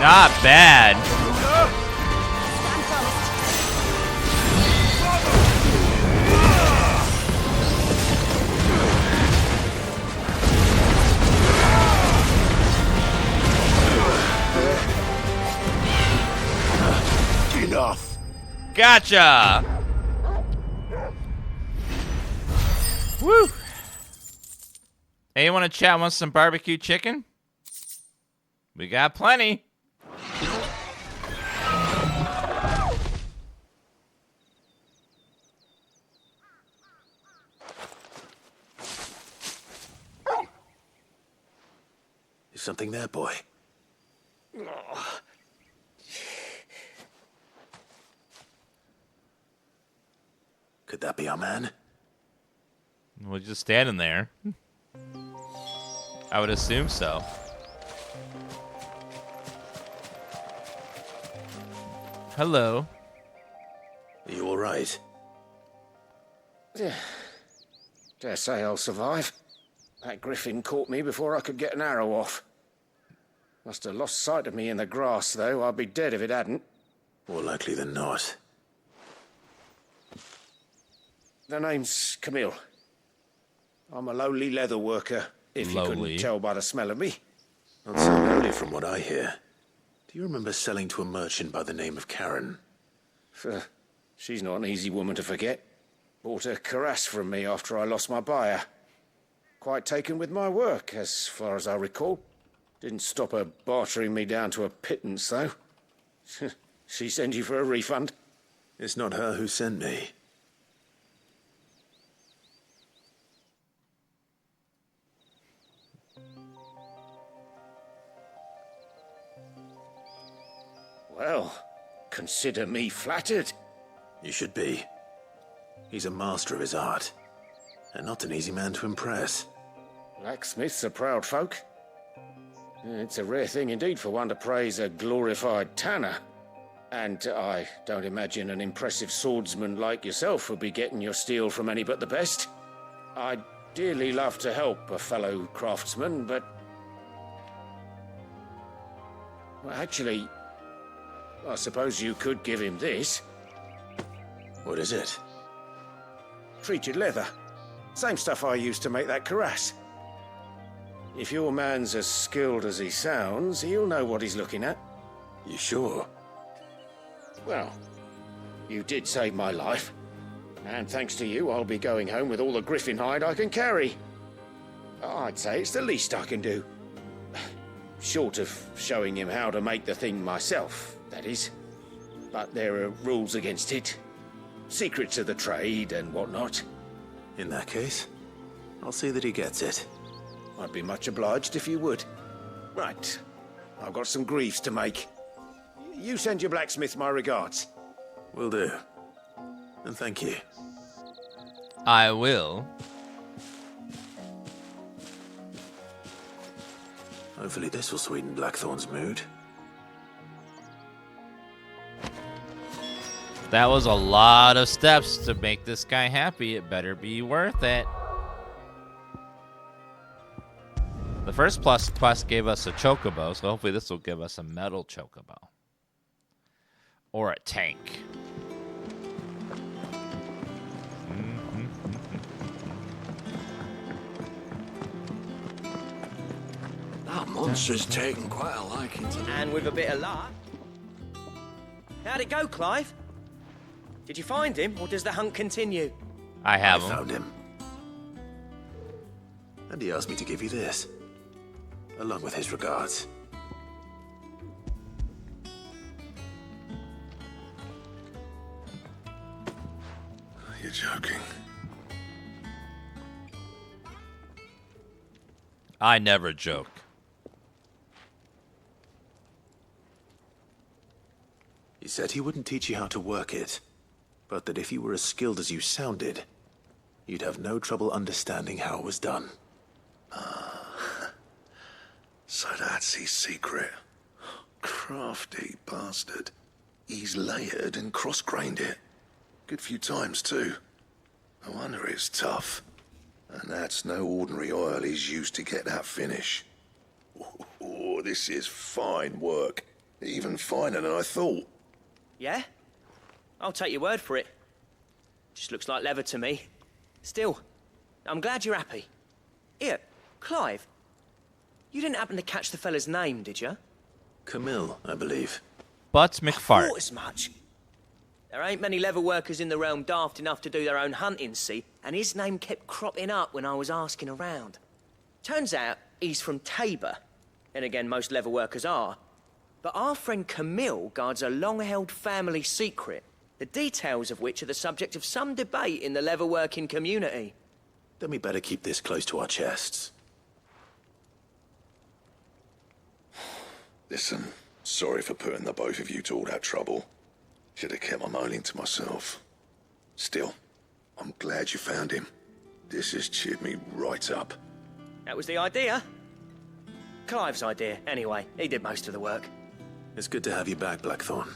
Speaker 1: Not bad.
Speaker 13: Enough.
Speaker 1: Gotcha. Woo. Hey, you want to chat with some barbecue chicken? We got plenty.
Speaker 5: Is something there, boy? Could that be our man?
Speaker 1: Well, just standing there. I would assume so. Hello.
Speaker 5: Are you all right?
Speaker 15: Dare say I'll survive. That griffin caught me before I could get an arrow off. Must have lost sight of me in the grass, though. I'd be dead if it hadn't.
Speaker 5: More likely than not.
Speaker 15: The name's Camille. I'm a lowly leather worker, if you couldn't tell by the smell of me.
Speaker 5: Not so lowly from what I hear. Do you remember selling to a merchant by the name of Karen?
Speaker 15: She's not an easy woman to forget. Bought a cuirass from me after I lost my buyer. Quite taken with my work, as far as I recall. Didn't stop her bartering me down to a pittance, though. She sent you for a refund?
Speaker 5: It's not her who sent me.
Speaker 15: Well, consider me flattered.
Speaker 5: You should be. He's a master of his art, and not an easy man to impress.
Speaker 15: Blacksmiths are proud folk. It's a rare thing indeed for one to praise a glorified tanner. And I don't imagine an impressive swordsman like yourself would be getting your steel from any but the best. I'd dearly love to help a fellow craftsman, but... Well, actually, I suppose you could give him this.
Speaker 5: What is it?
Speaker 15: Treated leather. Same stuff I used to make that cuirass. If your man's as skilled as he sounds, he'll know what he's looking at.
Speaker 5: You sure?
Speaker 15: Well, you did save my life. And thanks to you, I'll be going home with all the griffin hide I can carry. I'd say it's the least I can do. Short of showing him how to make the thing myself, that is. But there are rules against it. Secrets of the trade and whatnot.
Speaker 5: In that case, I'll see that he gets it.
Speaker 15: I'd be much obliged if you would. Right. I've got some griefs to make. You send your blacksmith my regards.
Speaker 5: Will do. And thank you.
Speaker 1: I will.
Speaker 5: Hopefully this will sweeten Blackthorn's mood.
Speaker 1: That was a lot of steps to make this guy happy. It better be worth it. The first quest gave us a chocobo, so hopefully this will give us a metal chocobo. Or a tank.
Speaker 16: That monster's taken quite a liking to me.
Speaker 12: And with a bit of luck. How'd it go, Clive? Did you find him, or does the hunt continue?
Speaker 1: I have him.
Speaker 5: Found him. And he asked me to give you this, along with his regards.
Speaker 13: You're joking.
Speaker 1: I never joke.
Speaker 5: He said he wouldn't teach you how to work it, but that if you were as skilled as you sounded, you'd have no trouble understanding how it was done.
Speaker 13: So that's his secret. Crafty bastard. He's layered and cross-grained it. Good few times, too. No wonder it's tough. And that's no ordinary oil he's used to get that finish. Oh, this is fine work. Even finer than I thought.
Speaker 12: Yeah? I'll take your word for it. Just looks like leather to me. Still, I'm glad you're happy. Here, Clive. You didn't happen to catch the fella's name, did you?
Speaker 5: Camille, I believe.
Speaker 1: Butts McFart.
Speaker 12: I thought as much. There ain't many leather workers in the realm daft enough to do their own hunting, see? And his name kept cropping up when I was asking around. Turns out he's from Tabor. Then again, most leather workers are. But our friend Camille guards a long-held family secret, the details of which are the subject of some debate in the leather-working community.
Speaker 5: Then we better keep this close to our chests.
Speaker 13: Listen, sorry for putting the both of you to all that trouble. Should have kept my moaning to myself. Still, I'm glad you found him. This has cheered me right up.
Speaker 12: That was the idea. Clive's idea, anyway. He did most of the work.
Speaker 5: It's good to have you back, Blackthorn.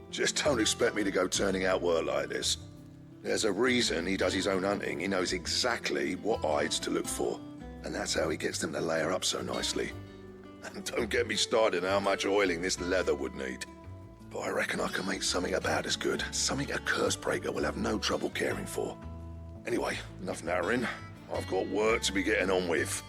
Speaker 13: Just don't expect me to go turning out work like this. There's a reason he does his own hunting. He knows exactly what hides to look for. And that's how he gets them to layer up so nicely. And don't get me started on how much oiling this leather would need. But I reckon I can make something about as good. Something a Cursebreaker will have no trouble caring for. Anyway, enough narrowing. I've got work to be getting on with.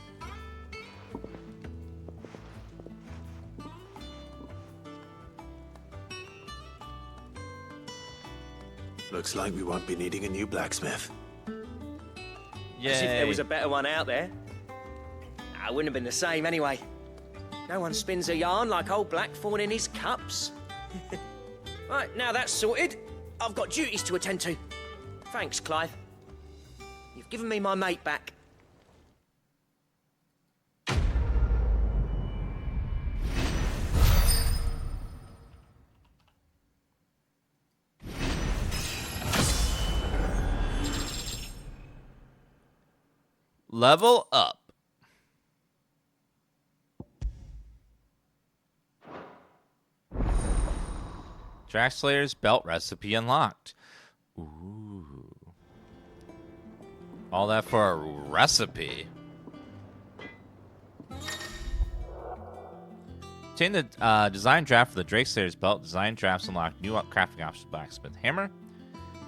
Speaker 5: Looks like we won't be needing a new blacksmith.
Speaker 12: As if there was a better one out there. I wouldn't have been the same anyway. No one spins a yarn like old Blackthorn in his cups. Right, now that's sorted, I've got duties to attend to. Thanks, Clive. You've given me my mate back.
Speaker 1: Level up. Draxslayer's belt recipe unlocked. Ooh. All that for a recipe. Obtain the design draft for the Drakeslayer's belt. Design drafts unlock new crafting options. Blacksmith hammer.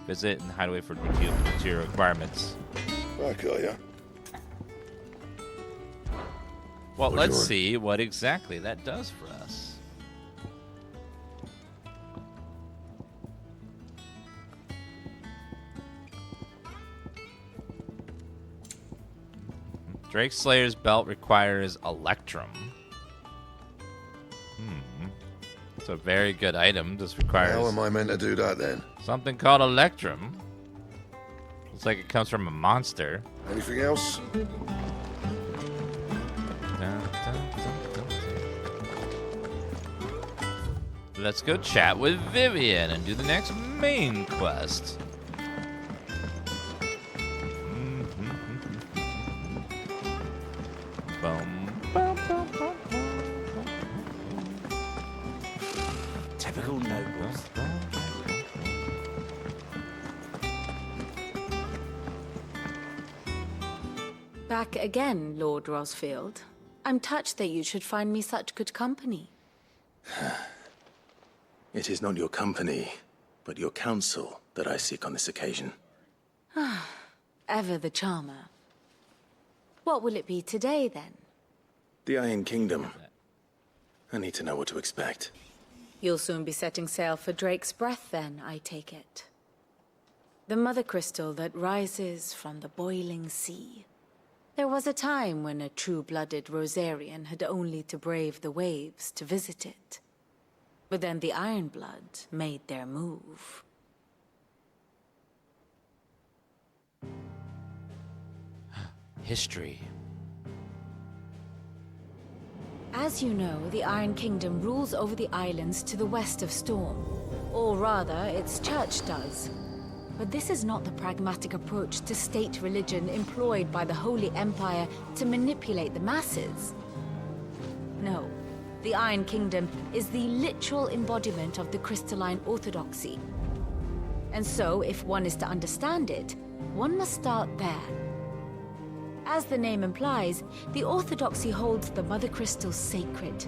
Speaker 1: Visit and hideaway for material requirements.
Speaker 13: I got ya.
Speaker 1: Well, let's see what exactly that does for us. Drake Slayer's belt requires Electrum. It's a very good item. This requires...
Speaker 13: How am I meant to do that then?
Speaker 1: something called Electrum. Looks like it comes from a monster.
Speaker 13: Anything else?
Speaker 1: Let's go chat with Vivian and do the next main quest.
Speaker 2: Typical nobles.
Speaker 17: Back again, Lord Rosfield. I'm touched that you should find me such good company.
Speaker 5: It is not your company, but your counsel that I seek on this occasion.
Speaker 17: Ever the charmer. What will it be today, then?
Speaker 5: The Iron Kingdom. I need to know what to expect.
Speaker 17: You'll soon be setting sail for Drake's Breath, then, I take it. The mother crystal that rises from the boiling sea. There was a time when a true-blooded Rosarian had only to brave the waves to visit it. But then the Ironblood made their move.
Speaker 1: History.
Speaker 17: As you know, the Iron Kingdom rules over the islands to the west of Storm. Or rather, its church does. But this is not the pragmatic approach to state religion employed by the Holy Empire to manipulate the masses. No, the Iron Kingdom is the literal embodiment of the crystalline orthodoxy. And so, if one is to understand it, one must start there. As the name implies, the orthodoxy holds the Mother Crystal sacred,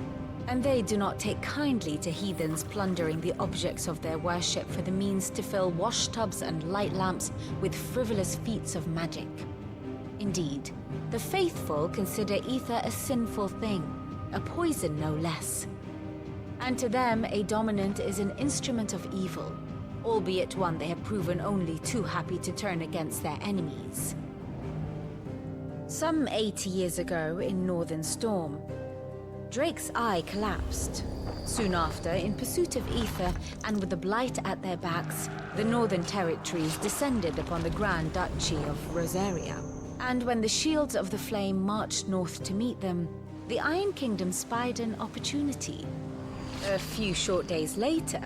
Speaker 17: and they do not take kindly to heathens plundering the objects of their worship for the means to fill washtubs and light lamps with frivolous feats of magic. Indeed, the faithful consider ether a sinful thing, a poison no less. And to them, a dominant is an instrument of evil, albeit one they have proven only too happy to turn against their enemies. Some 80 years ago, in Northern Storm, Drake's eye collapsed. Soon after, in pursuit of ether and with the blight at their backs, the Northern Territories descended upon the Grand Duchy of Rosaria. And when the Shields of the Flame marched north to meet them, the Iron Kingdom spied an opportunity. A few short days later,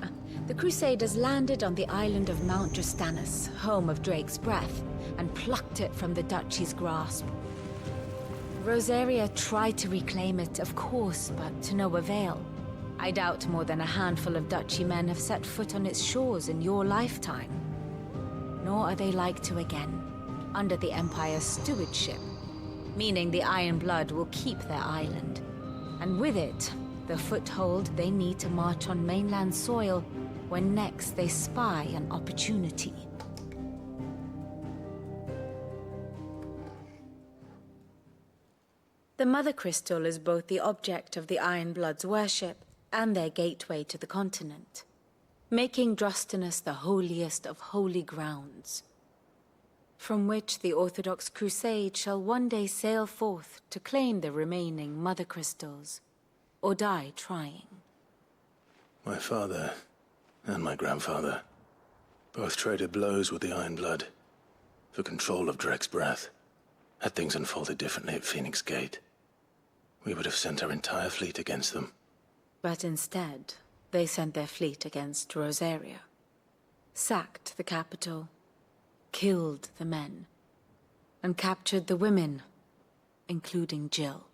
Speaker 17: the Crusaders landed on the island of Mount Drastanus, home of Drake's Breath, and plucked it from the Duchy's grasp. Rosaria tried to reclaim it, of course, but to no avail. I doubt more than a handful of Duchy men have set foot on its shores in your lifetime. Nor are they like to again, under the Empire's stewardship, meaning the Iron Blood will keep their island, and with it, the foothold they need to march on mainland soil when next they spy an opportunity. The Mother Crystal is both the object of the Iron Blood's worship and their gateway to the continent, making Drastanus the holiest of holy grounds, from which the Orthodox Crusade shall one day sail forth to claim the remaining Mother Crystals, or die trying.
Speaker 5: My father and my grandfather both traded blows with the Iron Blood for control of Drake's Breath. Had things unfolded differently at Phoenix Gate, we would have sent our entire fleet against them.
Speaker 17: But instead, they sent their fleet against Rosaria, sacked the capital, killed the men, and captured the women, including Jill.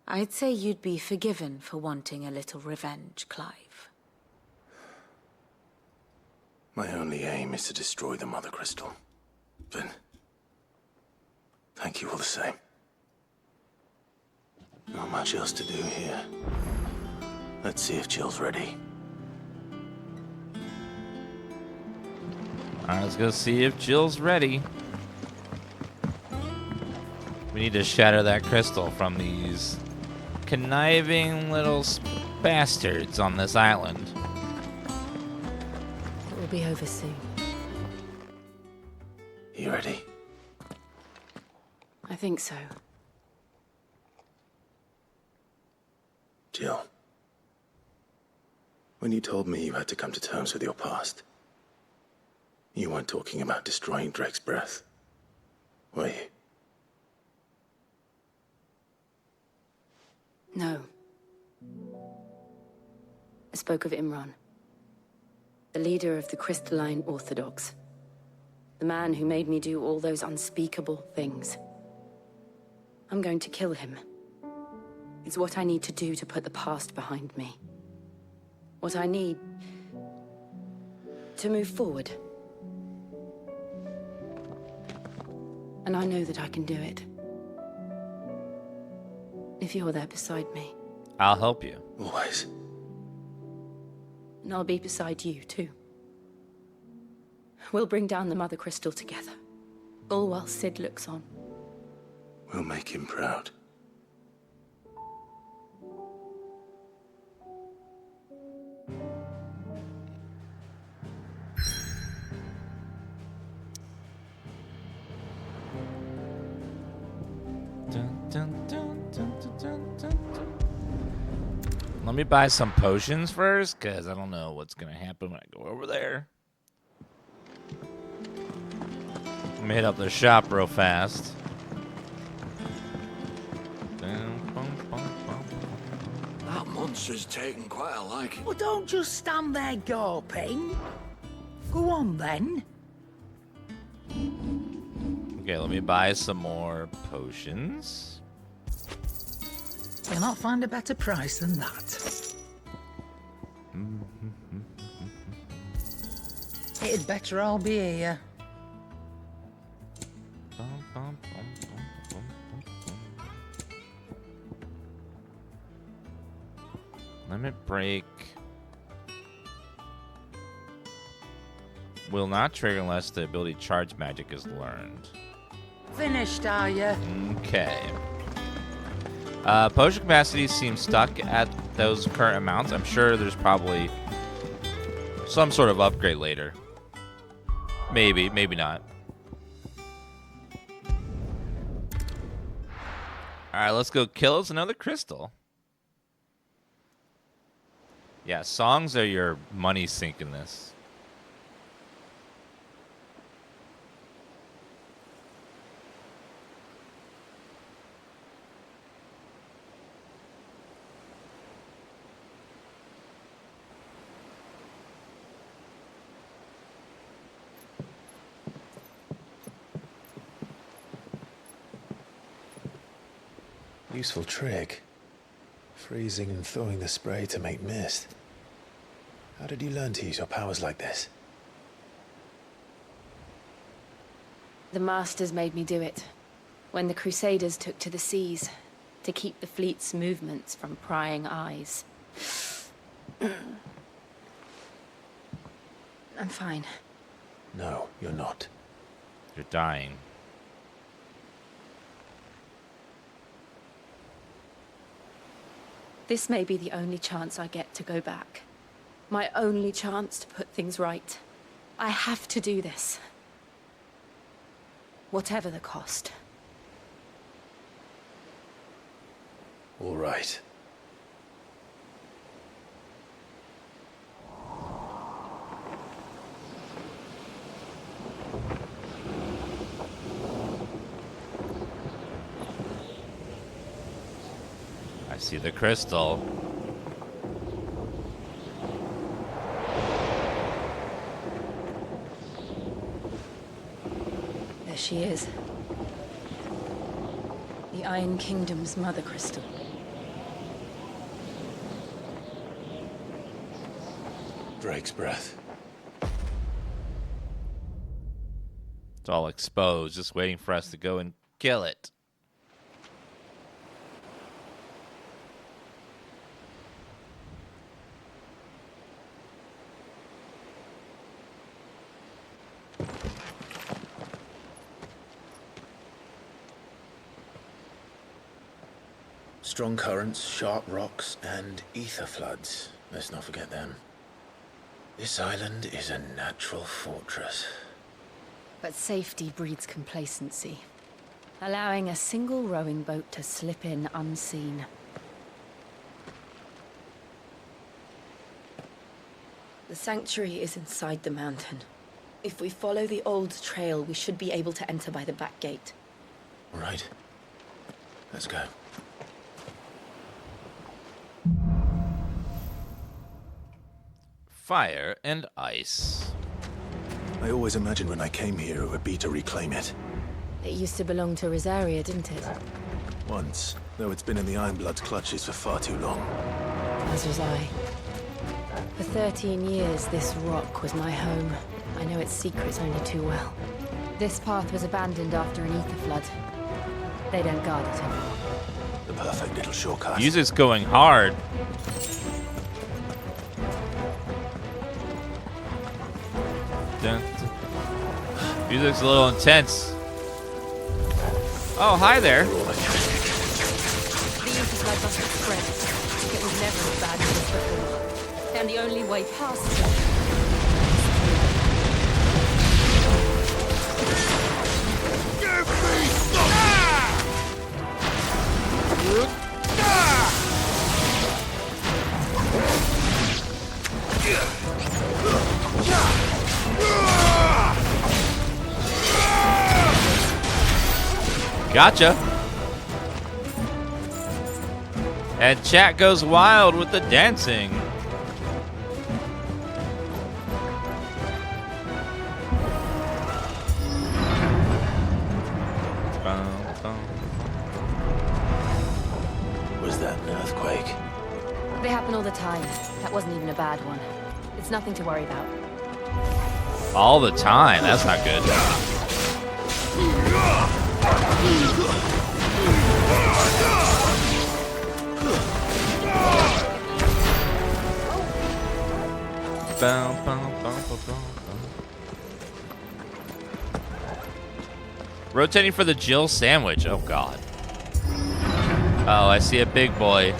Speaker 17: I'd say you'd be forgiven for wanting a little revenge, Clive.
Speaker 5: My only aim is to destroy the Mother Crystal. But thank you all the same. Not much else to do here. Let's see if Jill's ready.
Speaker 1: Alright, let's go see if Jill's ready. We need to shatter that crystal from these conniving little bastards on this island.
Speaker 6: It will be over soon.
Speaker 5: You ready?
Speaker 6: I think so.
Speaker 5: Jill, when you told me you had to come to terms with your past, you weren't talking about destroying Drake's breath, were you?
Speaker 6: No. I spoke of Imran, the leader of the Crystalline Orthodox. The man who made me do all those unspeakable things. I'm going to kill him. It's what I need to do to put the past behind me. What I need to move forward. And I know that I can do it. If you're there beside me.
Speaker 1: I'll help you.
Speaker 5: Always.
Speaker 6: And I'll be beside you, too. We'll bring down the Mother Crystal together. All while Sid looks on.
Speaker 5: We'll make him proud.
Speaker 1: Let me buy some potions first, because I don't know what's going to happen when I go over there. Let me hit up the shop real fast.
Speaker 16: That monster's taken quite a liking.
Speaker 11: Well, don't just stand there gawping. Go on, then.
Speaker 1: Okay, let me buy some more potions.
Speaker 11: You'll not find a better price than that. It'd better all be here.
Speaker 1: Limit break. Will not trigger unless the ability charge magic is learned.
Speaker 11: Finished, are you?
Speaker 1: Okay. Potion capacity seems stuck at those current amounts. I'm sure there's probably some sort of upgrade later. Maybe, maybe not. Alright, let's go kill us another crystal. Yeah, songs are your money sink in this.
Speaker 5: Useful trick. Freezing and throwing the spray to make mist. How did you learn to use your powers like this?
Speaker 6: The Masters made me do it. When the Crusaders took to the seas, to keep the fleet's movements from prying eyes. I'm fine.
Speaker 5: No, you're not.
Speaker 1: You're dying.
Speaker 6: This may be the only chance I get to go back. My only chance to put things right. I have to do this. Whatever the cost.
Speaker 5: All right.
Speaker 1: I see the crystal.
Speaker 6: There she is. The Iron Kingdom's Mother Crystal.
Speaker 5: Drake's breath.
Speaker 1: It's all exposed, just waiting for us to go and kill it.
Speaker 5: Strong currents, sharp rocks, and ether floods. Let's not forget them. This island is a natural fortress.
Speaker 6: But safety breeds complacency, allowing a single rowing boat to slip in unseen. The sanctuary is inside the mountain. If we follow the old trail, we should be able to enter by the back gate.
Speaker 5: All right. Let's go.
Speaker 1: Fire and ice.
Speaker 5: I always imagined when I came here it would be to reclaim it.
Speaker 6: It used to belong to Rosaria, didn't it?
Speaker 5: Once, though it's been in the Ironblood's clutches for far too long.
Speaker 6: As was I. For 13 years, this rock was my home. I know its secrets only too well. This path was abandoned after an ether flood. They don't guard it anymore.
Speaker 5: The perfect little shortcut.
Speaker 1: Music's going hard. Dun, dun. Music's a little intense. Oh, hi there.
Speaker 6: The ether flood must have spread. It was never as bad as this before. And the only way past it...
Speaker 1: Gotcha. And chat goes wild with the dancing.
Speaker 5: Was that an earthquake?
Speaker 6: They happen all the time. That wasn't even a bad one. It's nothing to worry about.
Speaker 1: All the time. That's not good. Rotating for the Jill sandwich. Oh, God. Oh, I see a big boy.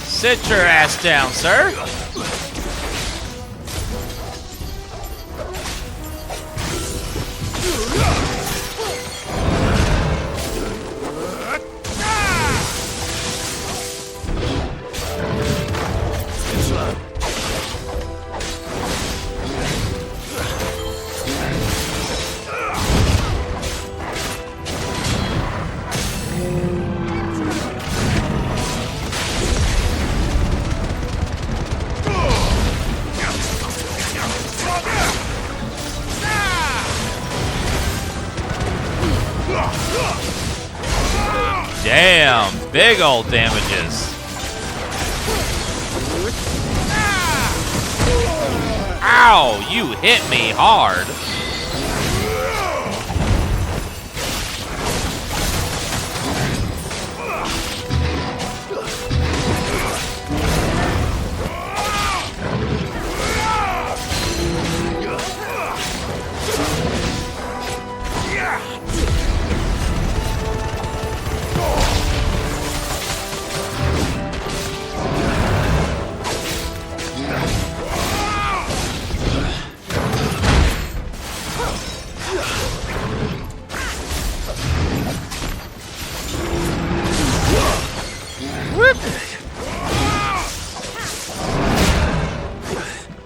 Speaker 1: Sit your ass down, sir. Damn, big old damages. Ow, you hit me hard.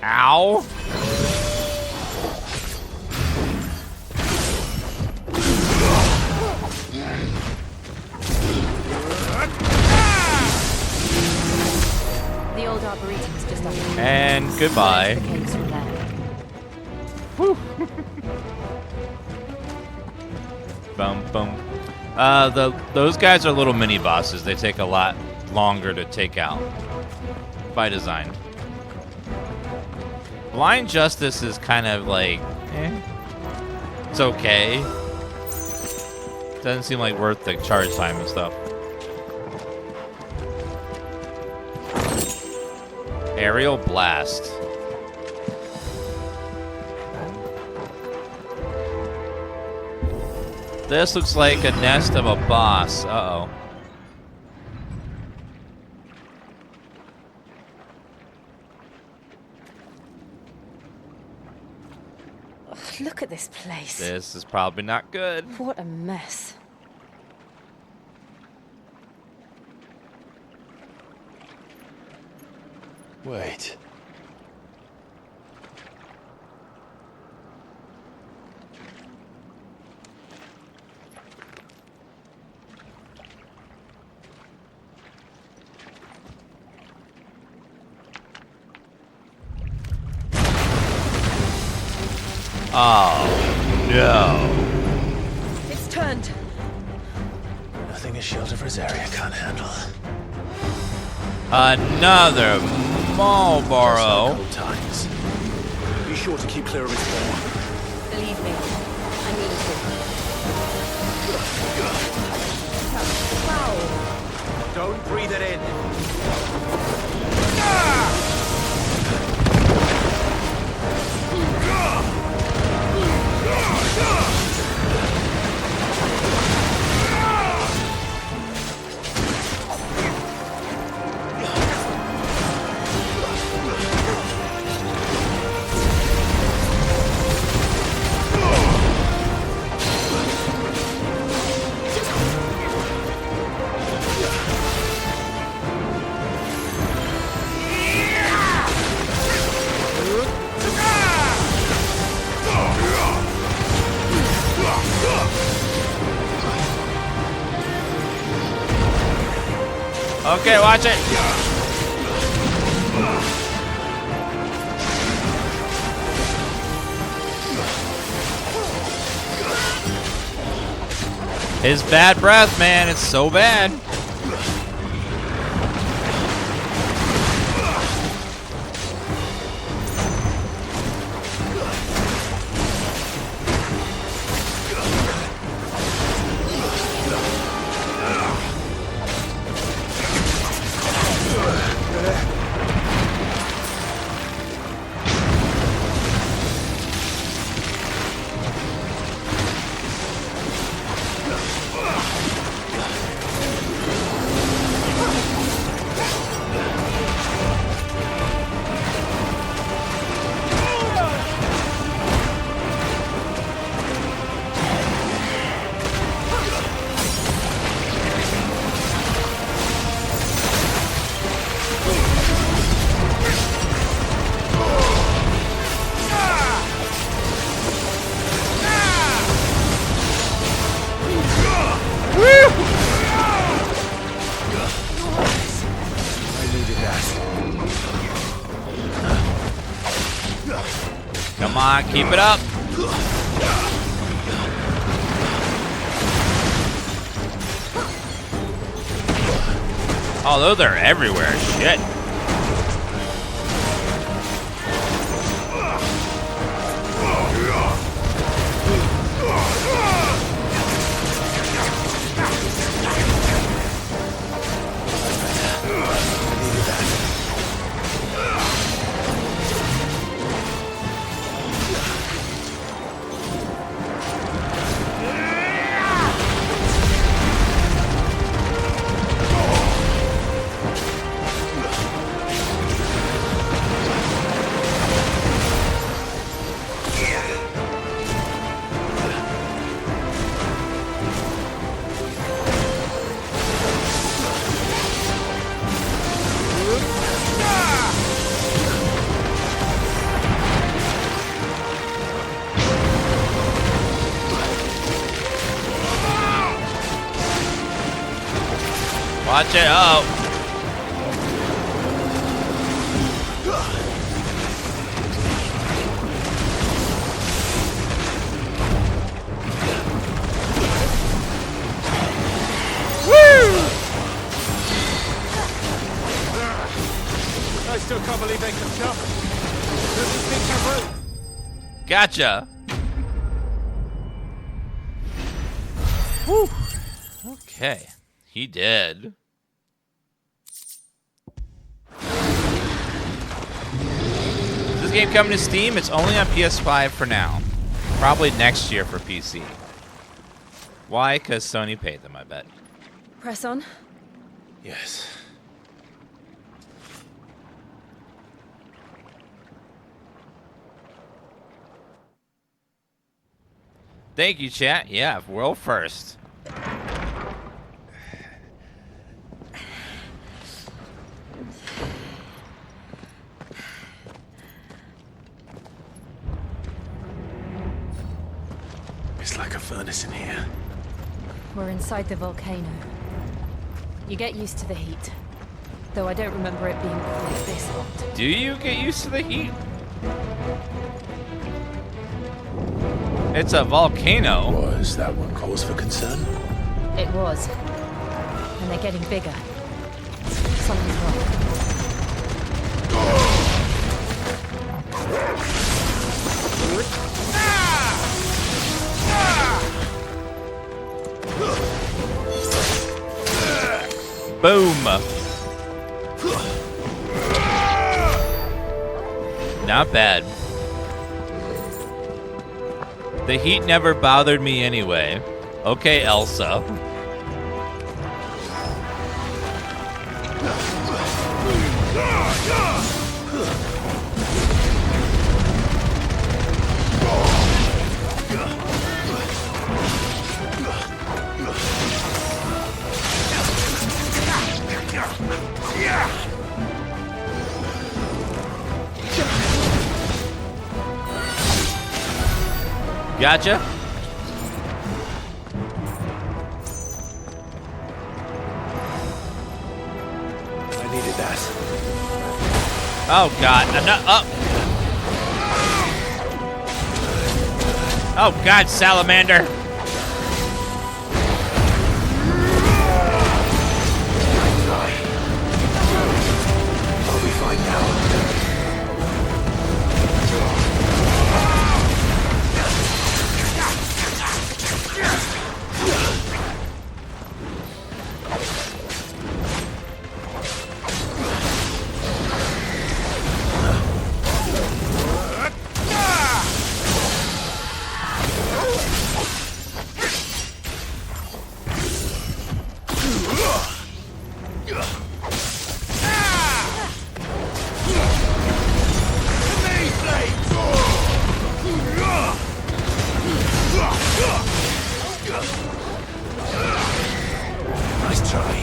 Speaker 1: Ow.
Speaker 6: The old arboretum's just up there.
Speaker 1: And goodbye.
Speaker 6: Whew.
Speaker 1: Bum bum. Those guys are little mini bosses. They take a lot longer to take out by design. Blind Justice is kind of like, it's okay. Doesn't seem like worth the charge time and stuff. Aerial Blast. This looks like a nest of a boss. Uh-oh.
Speaker 6: Look at this place.
Speaker 1: This is probably not good.
Speaker 6: What a mess.
Speaker 10: Wait.
Speaker 1: Oh, no.
Speaker 6: It's turned.
Speaker 10: Nothing a shield of Rosaria can't handle.
Speaker 1: Another Marlboro.
Speaker 5: Times. Be sure to keep clear of his wall.
Speaker 6: Believe me, I need to.
Speaker 2: Don't breathe it in.
Speaker 1: Okay, watch it. His bad breath, man, it's so bad. Come on, keep it up. Oh, those are everywhere. Shit. Watch it. Oh.
Speaker 14: still can't believe they can jump. Doesn't think they're rude.
Speaker 1: Gotcha. Whew. Okay. He did. Is this game coming to Steam? It's only on PS5 for now. Probably next year for PC. Why? Because Sony paid them, I bet.
Speaker 6: Press on.
Speaker 5: Yes.
Speaker 1: Thank you, chat. Yeah, world first.
Speaker 5: It's like a furnace in here.
Speaker 17: We're inside the volcano. You get used to the heat. Though I don't remember it being quite this hot.
Speaker 1: Do you get used to the heat? It's a volcano.
Speaker 5: Was that one cause for concern?
Speaker 17: It was. And they're getting bigger. Something's wrong.
Speaker 1: Boom. Not bad. The heat never bothered me anyway. Okay, Elsa. Gotcha.
Speaker 5: I needed that.
Speaker 1: Oh god, I'm not up. Oh god, salamander.
Speaker 5: I'll be fine now. Nice try.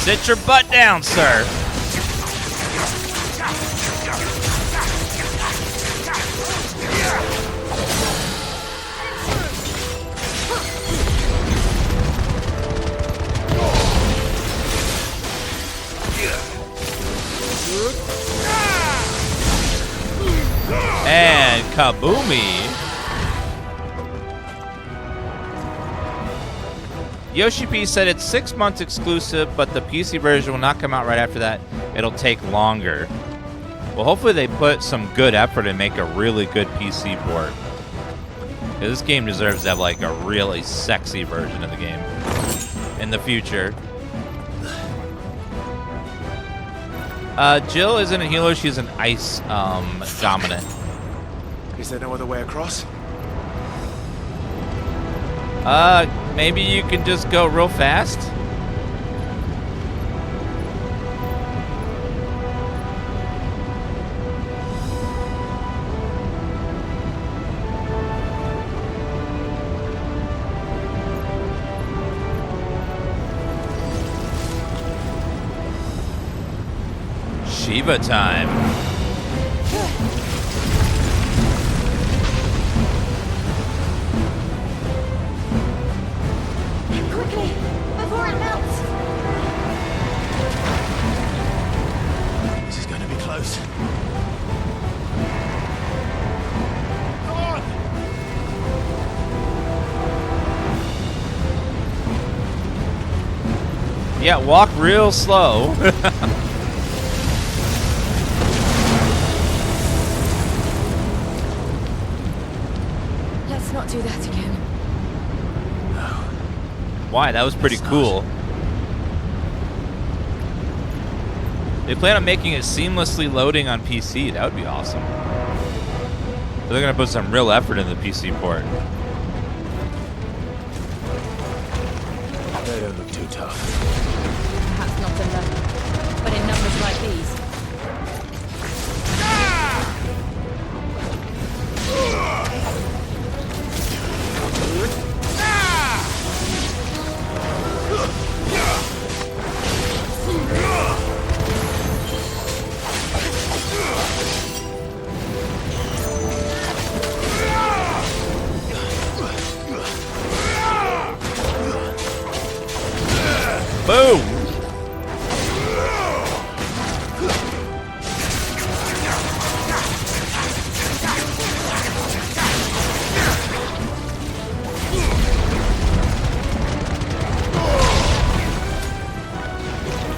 Speaker 1: Sit your butt down, sir. And kaboomy. Yoshi P said it's 6 months exclusive, but the PC version will not come out right after that. It'll take longer. Well, hopefully they put some good effort and make a really good PC port. This game deserves to have like a really sexy version of the game in the future. Jill isn't a healer, she's an ice dominant.
Speaker 14: Is there no other way across?
Speaker 1: Maybe you can just go real fast? Shiva time.
Speaker 17: Quickly, before it melts!
Speaker 14: This is going to be close. Come on!
Speaker 1: Yeah, walk real slow.
Speaker 6: Let's not do that again.
Speaker 1: Why? That was pretty cool. They plan on making it seamlessly loading on PC. That would be awesome. They're gonna put some real effort in the PC port.
Speaker 10: They don't look too tough.
Speaker 17: Perhaps not enough, but in numbers like these.
Speaker 1: Boom!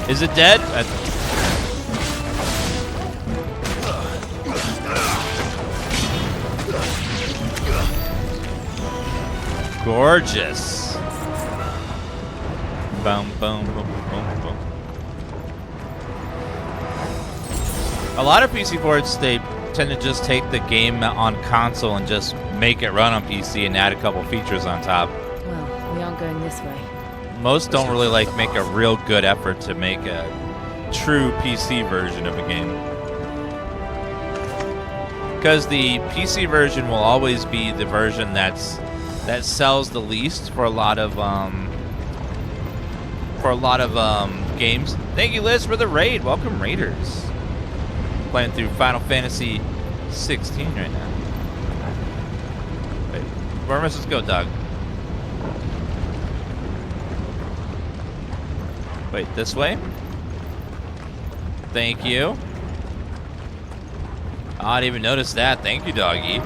Speaker 1: Is it dead? Gorgeous. Boom, boom, boom, boom, boom. A lot of PC ports, they tend to just take the game on console and just make it run on PC and add a couple features on top.
Speaker 6: Well, we aren't going this way.
Speaker 1: Most don't really like make a real good effort to make a true PC version of a game. Because the PC version will always be the version that sells the least for a lot of games. Thank you, Liz, for the raid. Welcome, Raiders. Playing through Final Fantasy 16 right now. Wait, where am I supposed to go, Doug? Wait, this way? Thank you. I didn't even notice that. Thank you, doggy.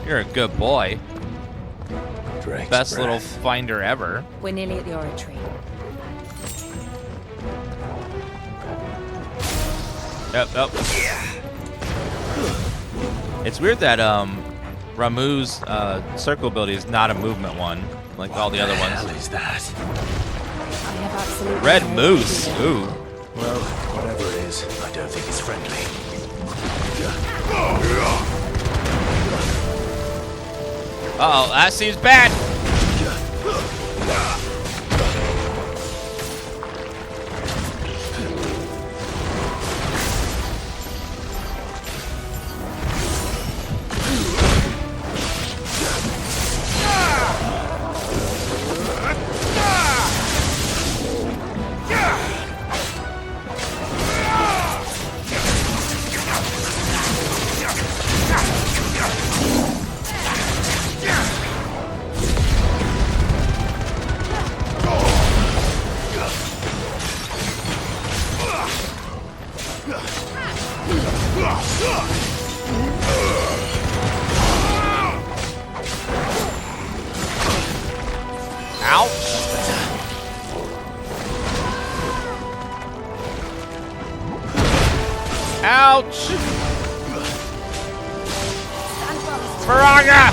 Speaker 1: You're a good boy.
Speaker 10: Drake's
Speaker 1: Best
Speaker 10: breath.
Speaker 1: little finder ever.
Speaker 6: We're nearly at the oratory.
Speaker 1: Yep, yep. It's weird that Ramuh's circle ability is not a movement one, like all the other ones.
Speaker 10: What the hell is that?
Speaker 6: I have absolutely
Speaker 1: Red
Speaker 6: no
Speaker 1: moose.
Speaker 6: idea.
Speaker 1: Ooh.
Speaker 10: Well, whatever it is, I don't think it's friendly.
Speaker 1: Uh-oh, that seems bad. Ouch! Faraga!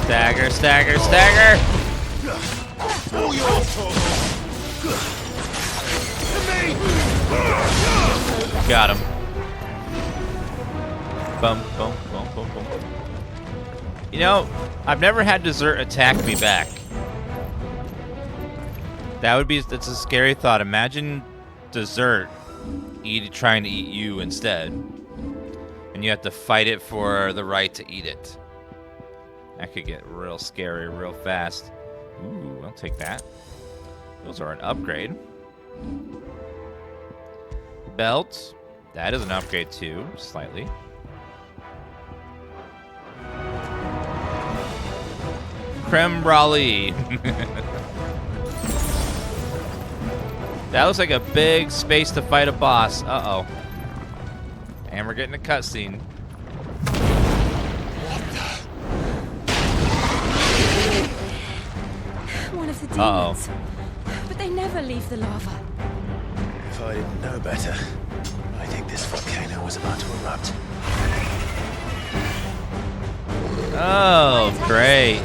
Speaker 1: Stagger, stagger, stagger! Got him. Bum, bum, bum, bum, bum. You know, I've never had dessert attack me back. That's a scary thought. Imagine dessert trying to eat you instead. And you have to fight it for the right to eat it. That could get real scary real fast. Ooh, I'll take that. Those are an upgrade. Belt. That is an upgrade too, slightly. Creme brulee. That looks like a big space to fight a boss. Uh-oh. And we're getting a cutscene.
Speaker 6: One of the demons. But they never leave the lava.
Speaker 5: If I didn't know better, I think this volcano was about to erupt.
Speaker 1: Oh, great.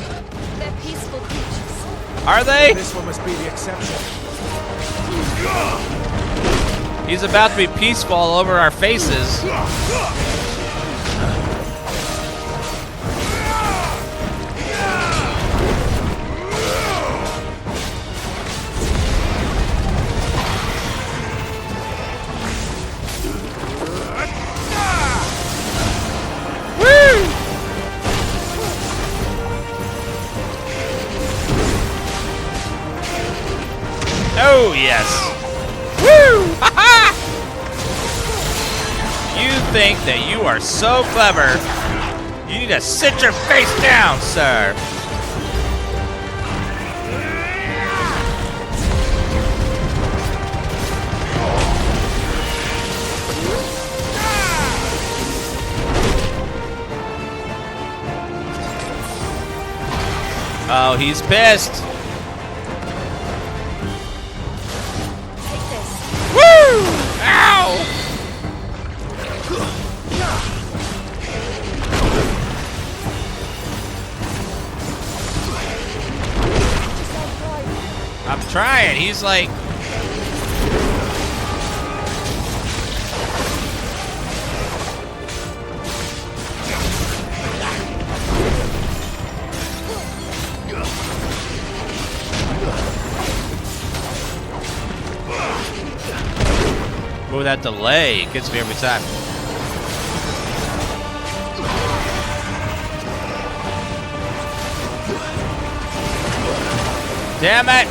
Speaker 17: They're peaceful creatures.
Speaker 1: Are they?
Speaker 14: This one must be the exception.
Speaker 1: He's about to be peaceful all over our faces. Oh, yes. Woo! Ha-ha! You think that you are so clever. You need to sit your face down, sir. Oh, he's pissed. Woo! Ow! I'm trying. He's like... Oh, that delay. It gets me every time. Damn it!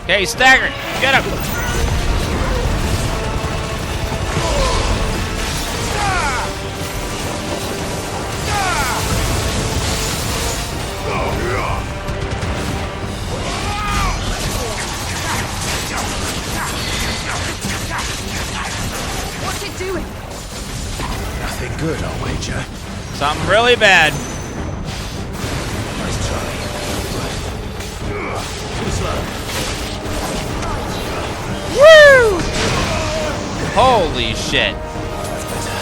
Speaker 1: Okay, he's staggered. Get him!
Speaker 6: What's it doing?
Speaker 5: Nothing good, I'll wager.
Speaker 1: Something really bad.
Speaker 5: Nice try. Too slow.
Speaker 1: Woo! Holy shit.
Speaker 5: That's better.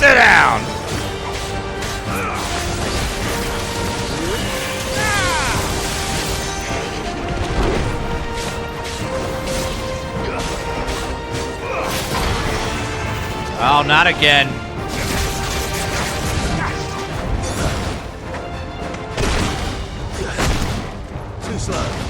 Speaker 1: Sit down! Oh, not again.
Speaker 5: Too slow.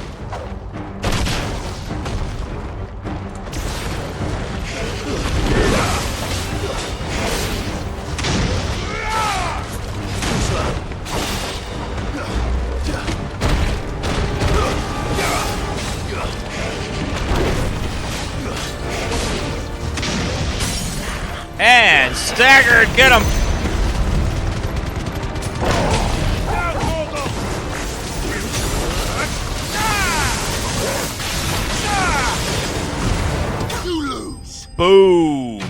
Speaker 1: And staggered, get him!
Speaker 13: You lose.
Speaker 1: Boom!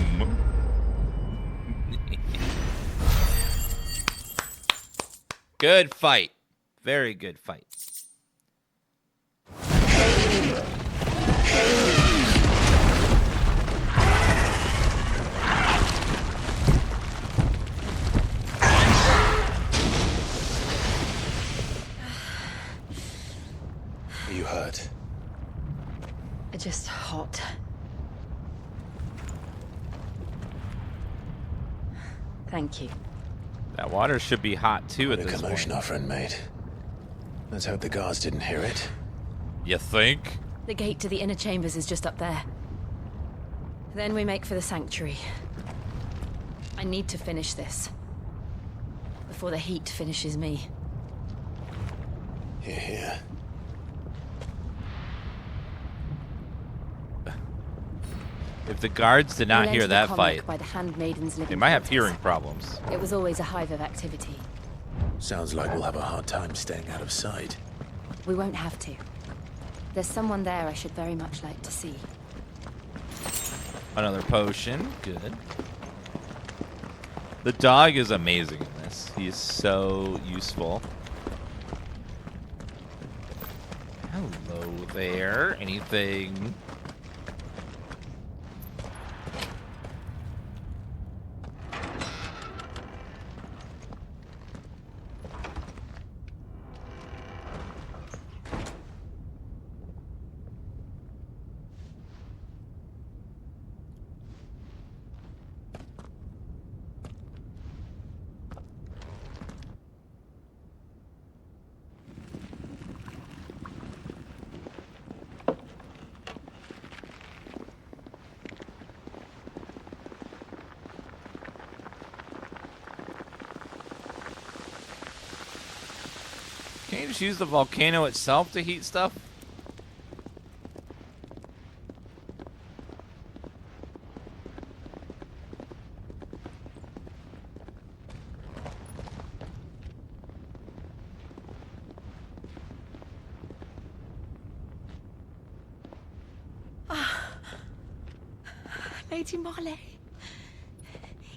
Speaker 1: Good fight. Very good fight.
Speaker 10: Are you hurt?
Speaker 6: Just hot. Thank you.
Speaker 1: That water should be hot too at
Speaker 10: What a
Speaker 1: this
Speaker 10: commotion
Speaker 1: point.
Speaker 10: our friend made. Let's hope the guards didn't hear it.
Speaker 1: You think?
Speaker 6: The gate to the inner chambers is just up there. Then we make for the sanctuary. I need to finish this. Before the heat finishes me.
Speaker 10: Here, here.
Speaker 1: If the guards did not hear that fight,
Speaker 6: By the handmaidens living
Speaker 1: they might have
Speaker 6: quarters.
Speaker 1: hearing problems.
Speaker 6: It was always a hive of activity.
Speaker 5: Sounds like we'll have a hard time staying out of sight.
Speaker 6: We won't have to. There's someone there I should very much like to see.
Speaker 1: Another potion. Good. The dog is amazing in this. He is so useful. Hello there. Anything? Can't you just use the volcano itself to heat stuff?
Speaker 18: Lady Marley.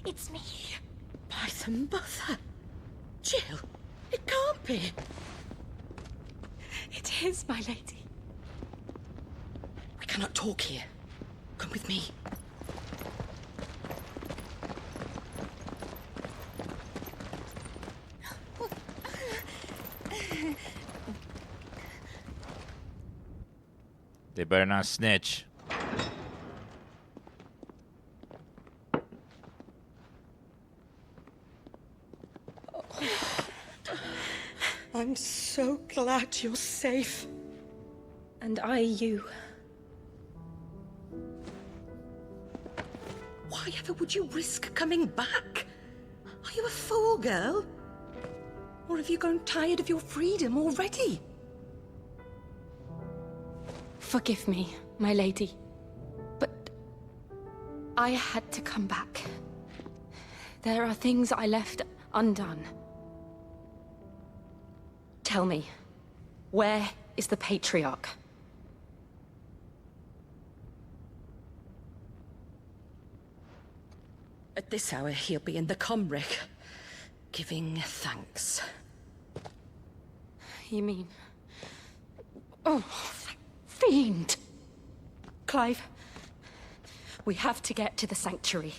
Speaker 18: It's me. By the mother. Jill, it can't be. It is, my lady. We cannot talk here. Come with me.
Speaker 1: They better not snitch.
Speaker 18: I'm so glad you're safe.
Speaker 6: And I you.
Speaker 18: Why ever would you risk coming back? Are you a fool, girl? Or have you grown tired of your freedom already?
Speaker 6: Forgive me, my lady. But I had to come back. There are things I left undone. Tell me, where is the Patriarch?
Speaker 18: At this hour, he'll be in the Comric, giving thanks.
Speaker 6: You mean... Oh, fiend! Clive, we have to get to the sanctuary.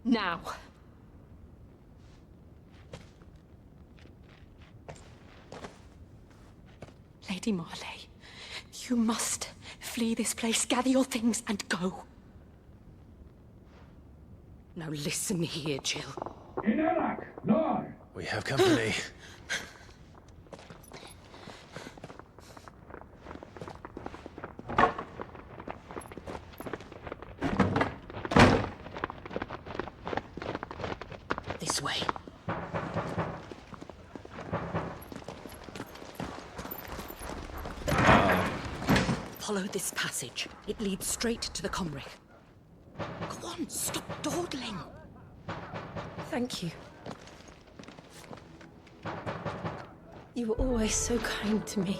Speaker 6: Now. Lady Marley, you must flee this place, gather your things, and go.
Speaker 18: Now listen here, Jill.
Speaker 10: We have company.
Speaker 18: This way. Follow this passage. It leads straight to the Comric. Go on, stop dawdling.
Speaker 6: Thank you. You were always so kind to me.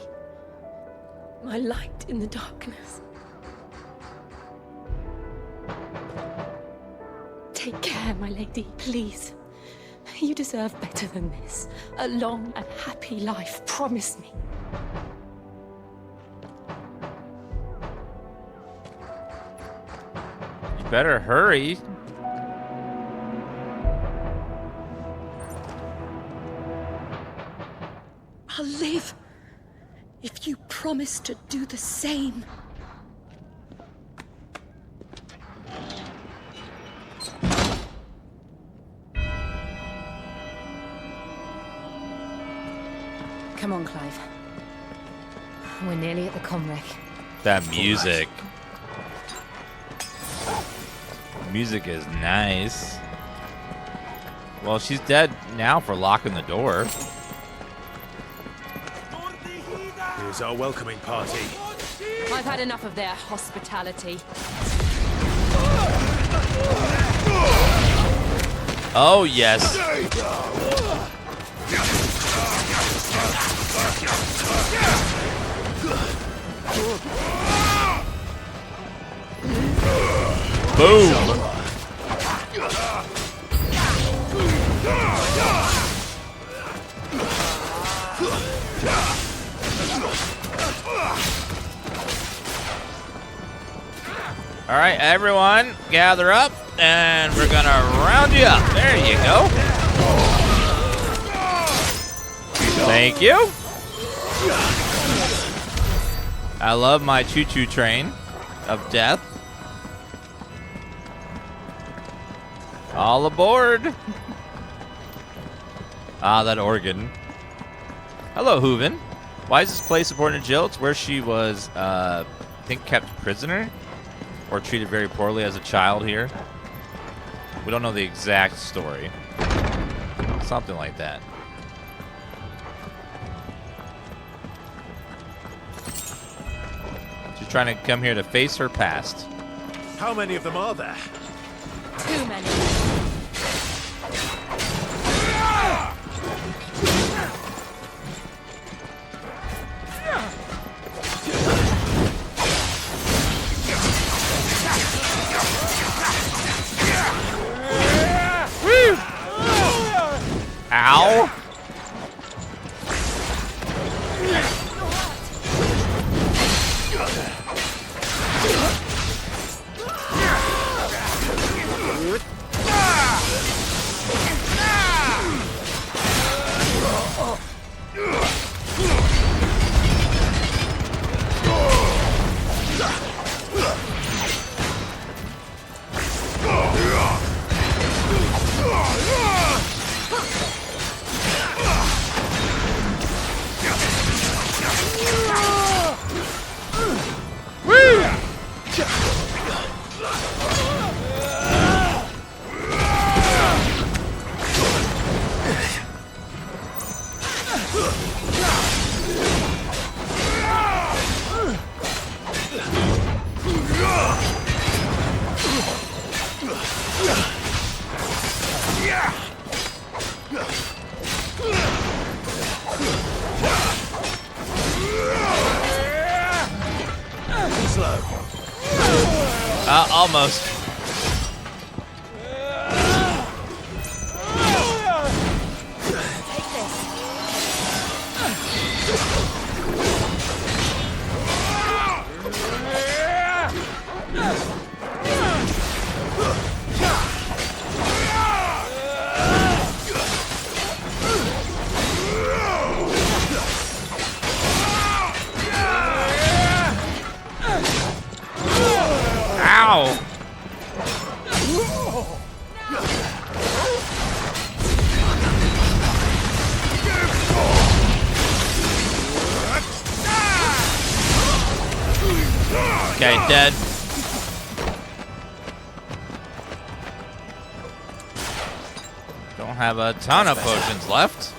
Speaker 6: My light in the darkness. Take care, my lady, please. You deserve better than this. A long and happy life, promise me.
Speaker 1: You better hurry.
Speaker 18: I'll live if you You promised to do the same.
Speaker 6: Come on, Clive. We're nearly at the comwreck.
Speaker 1: That music. Music is nice. Well, she's dead now for locking the door.
Speaker 14: Here's our welcoming party.
Speaker 4: I've had enough of their hospitality.
Speaker 1: Oh, yes. Boom. All right, everyone, gather up, and we're gonna round you up. There you go. Thank you. I love my choo-choo train of death. All aboard. Ah, that organ. Hello, Hooven. Why is this place important to Jill? It's where she was, I think, kept prisoner or treated very poorly as a child here. We don't know the exact story. Something like that. She's trying to come here to face her past.
Speaker 14: How many of them are there?
Speaker 4: Too many.
Speaker 1: Woo! Ow! Almost. Ow! Okay, dead. Don't have a ton of potions left.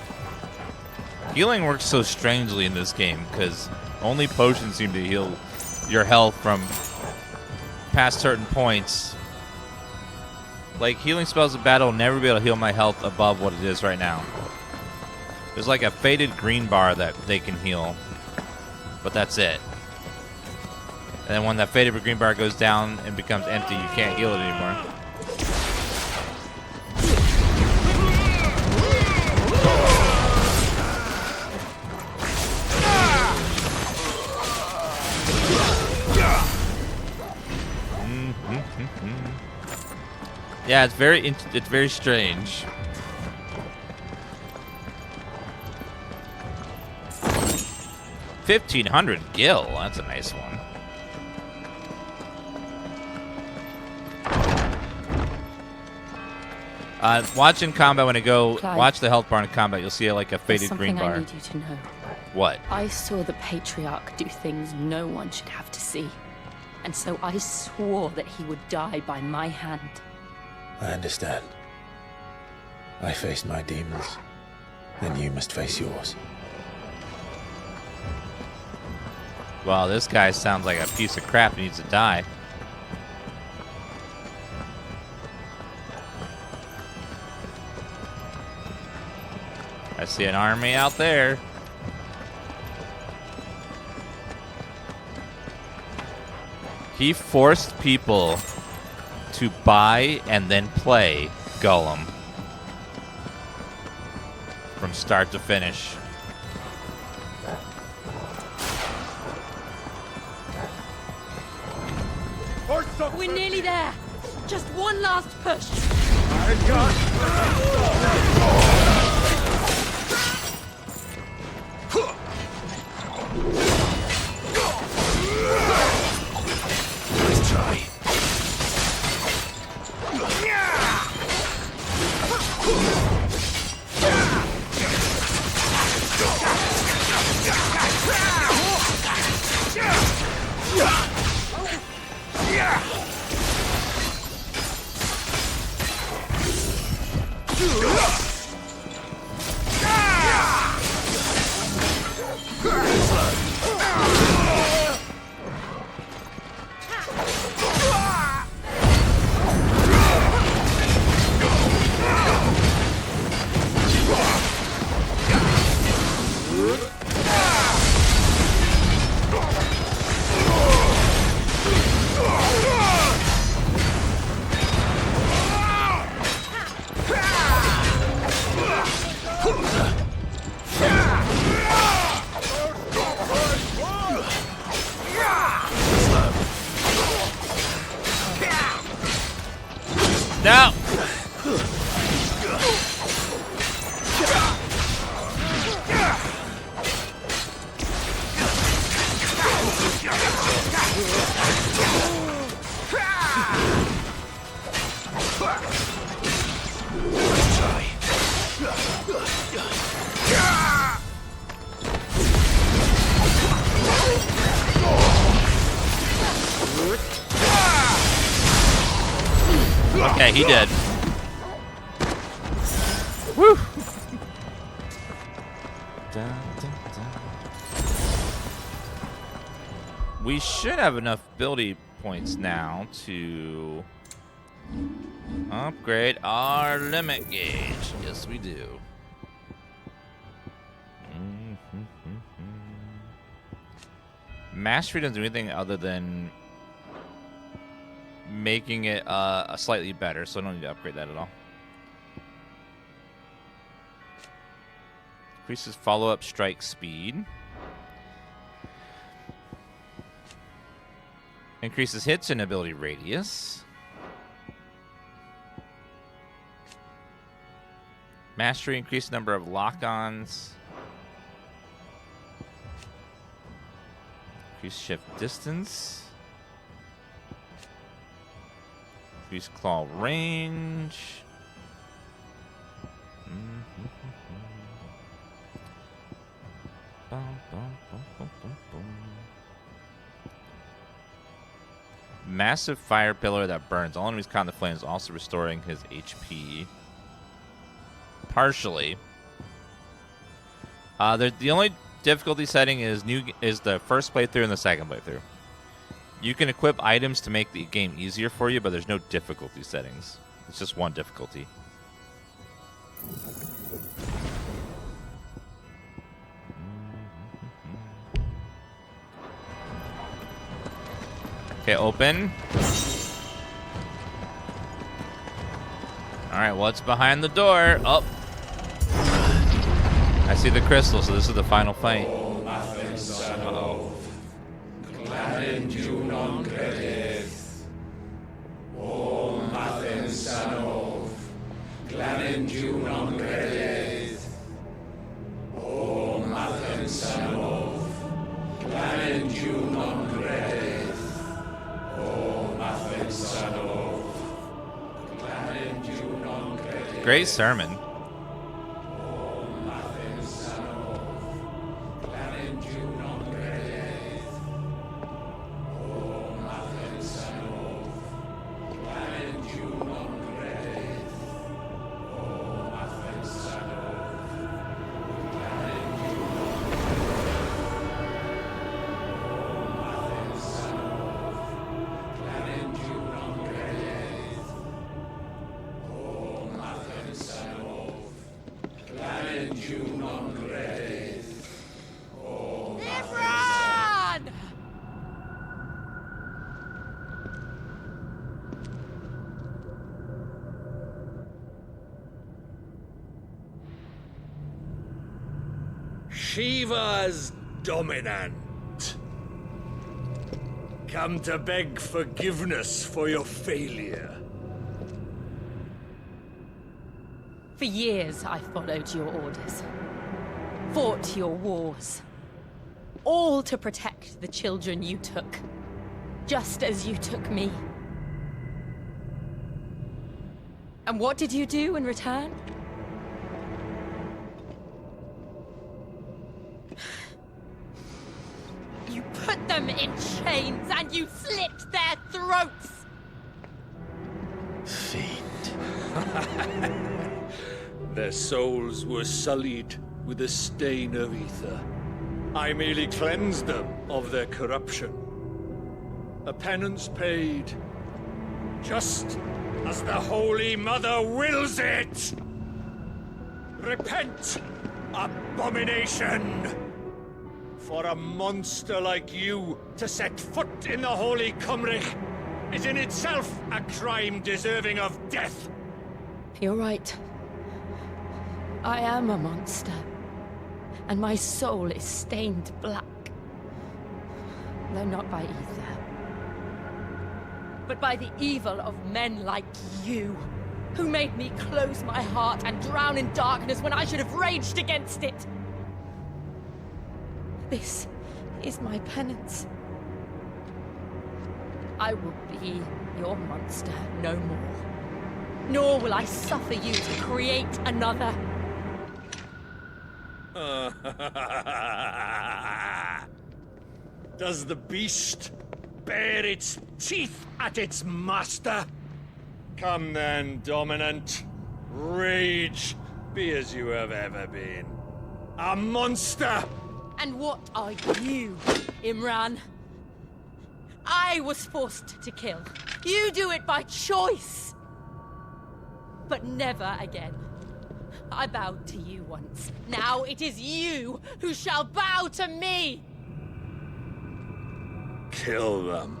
Speaker 1: Healing works so strangely in this game because only potions seem to heal your health from past certain points. Like, healing spells in battle will never be able to heal my health above what it is right now. There's like a faded green bar that they can heal, but that's it. And then when that faded green bar goes down and becomes empty, you can't heal it anymore. Yeah, it's very strange. 1,500 gil. That's a nice one. Watch in combat when I go.
Speaker 6: Clive,
Speaker 1: watch the health bar in combat. You'll see like a faded green bar.
Speaker 6: I need you to know.
Speaker 1: What?
Speaker 6: I saw the Patriarch do things no one should have to see. And so I swore that he would die by my hand.
Speaker 5: I understand. I faced my demons. Then you must face yours.
Speaker 1: Well, this guy sounds like a piece of crap. He needs to die. I see an army out there. He forced people to buy and then play Gollum from start to finish.
Speaker 4: We're nearly there. Just one last push.
Speaker 5: Let's try.
Speaker 1: No! Okay, he did. Woo! We should have enough ability points now to upgrade our limit gauge. Yes, we do. Mastery doesn't do anything other than making it slightly better, so I don't need to upgrade that at all. Increases follow-up strike speed. Increases hits and ability radius. Mastery increased number of lock-ons. Increase shift distance. Increase claw range. Massive fire pillar that burns. All enemies caught in the flames, also restoring his HP. Partially. The only difficulty setting is the first playthrough and the second playthrough. You can equip items to make the game easier for you, but there's no difficulty settings. It's just one difficulty. Okay, open. Alright, what's behind the door? Oh. I see the crystal, so this is the final fight. Great sermon.
Speaker 19: Shiva's dominant. Come to beg forgiveness for your failure.
Speaker 4: For years, I followed your orders. Fought your wars. All to protect the children you took. Just as you took me. And what did you do in return? You put them in chains and you slit their throats!
Speaker 19: Their souls were sullied with a stain of ether. I merely cleansed them of their corruption. A penance paid, just as the Holy Mother wills it! Repent, abomination! For a monster like you to set foot in the Holy Cymric is in itself a crime deserving of death.
Speaker 4: You're right. I am a monster. And my soul is stained black. Though not by ether. But by the evil of men like you, who made me close my heart and drown in darkness when I should have raged against it. This is my penance. I will be your monster no more. Nor will I suffer you to create another.
Speaker 19: Does the beast bare its teeth at its master? Come then, dominant. Rage, be as you have ever been. A monster!
Speaker 4: And what are you, Imran? I was forced to kill. You do it by choice. But never again. I bowed to you once. Now it is you who shall bow to me!
Speaker 19: Kill them.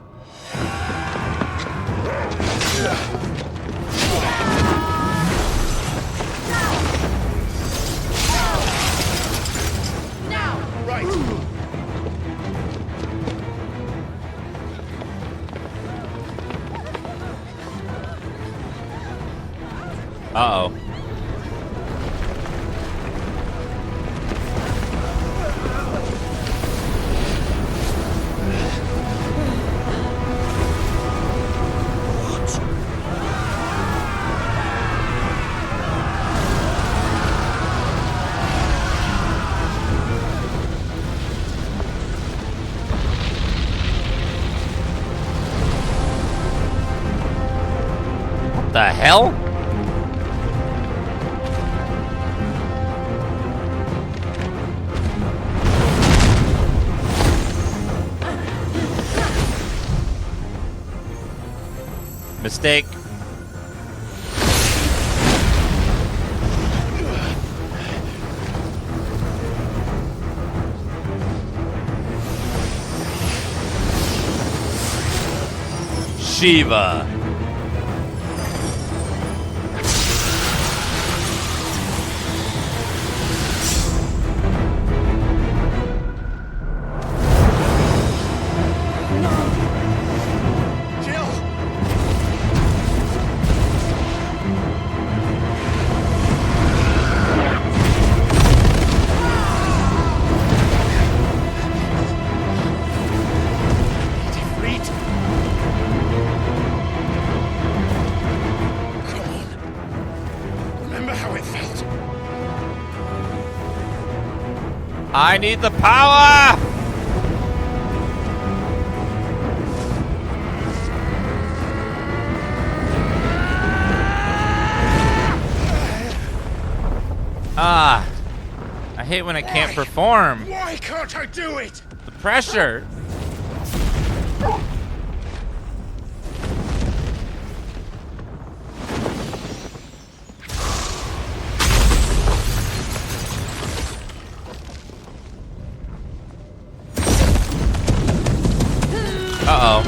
Speaker 4: Now!
Speaker 19: Right.
Speaker 1: Uh-oh. The hell? Mistake. Shiva. I need the power! Ah, I hate when I can't perform.
Speaker 15: Why can't I do it?
Speaker 1: The pressure. Uh-oh.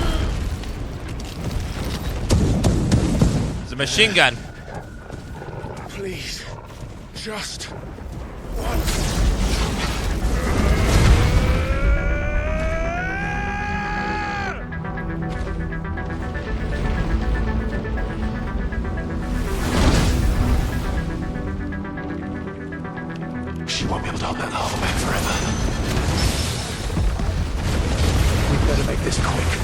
Speaker 1: It's a machine gun.
Speaker 15: Please, just once.
Speaker 5: She won't be able to hold that lava back forever. We better make this quick.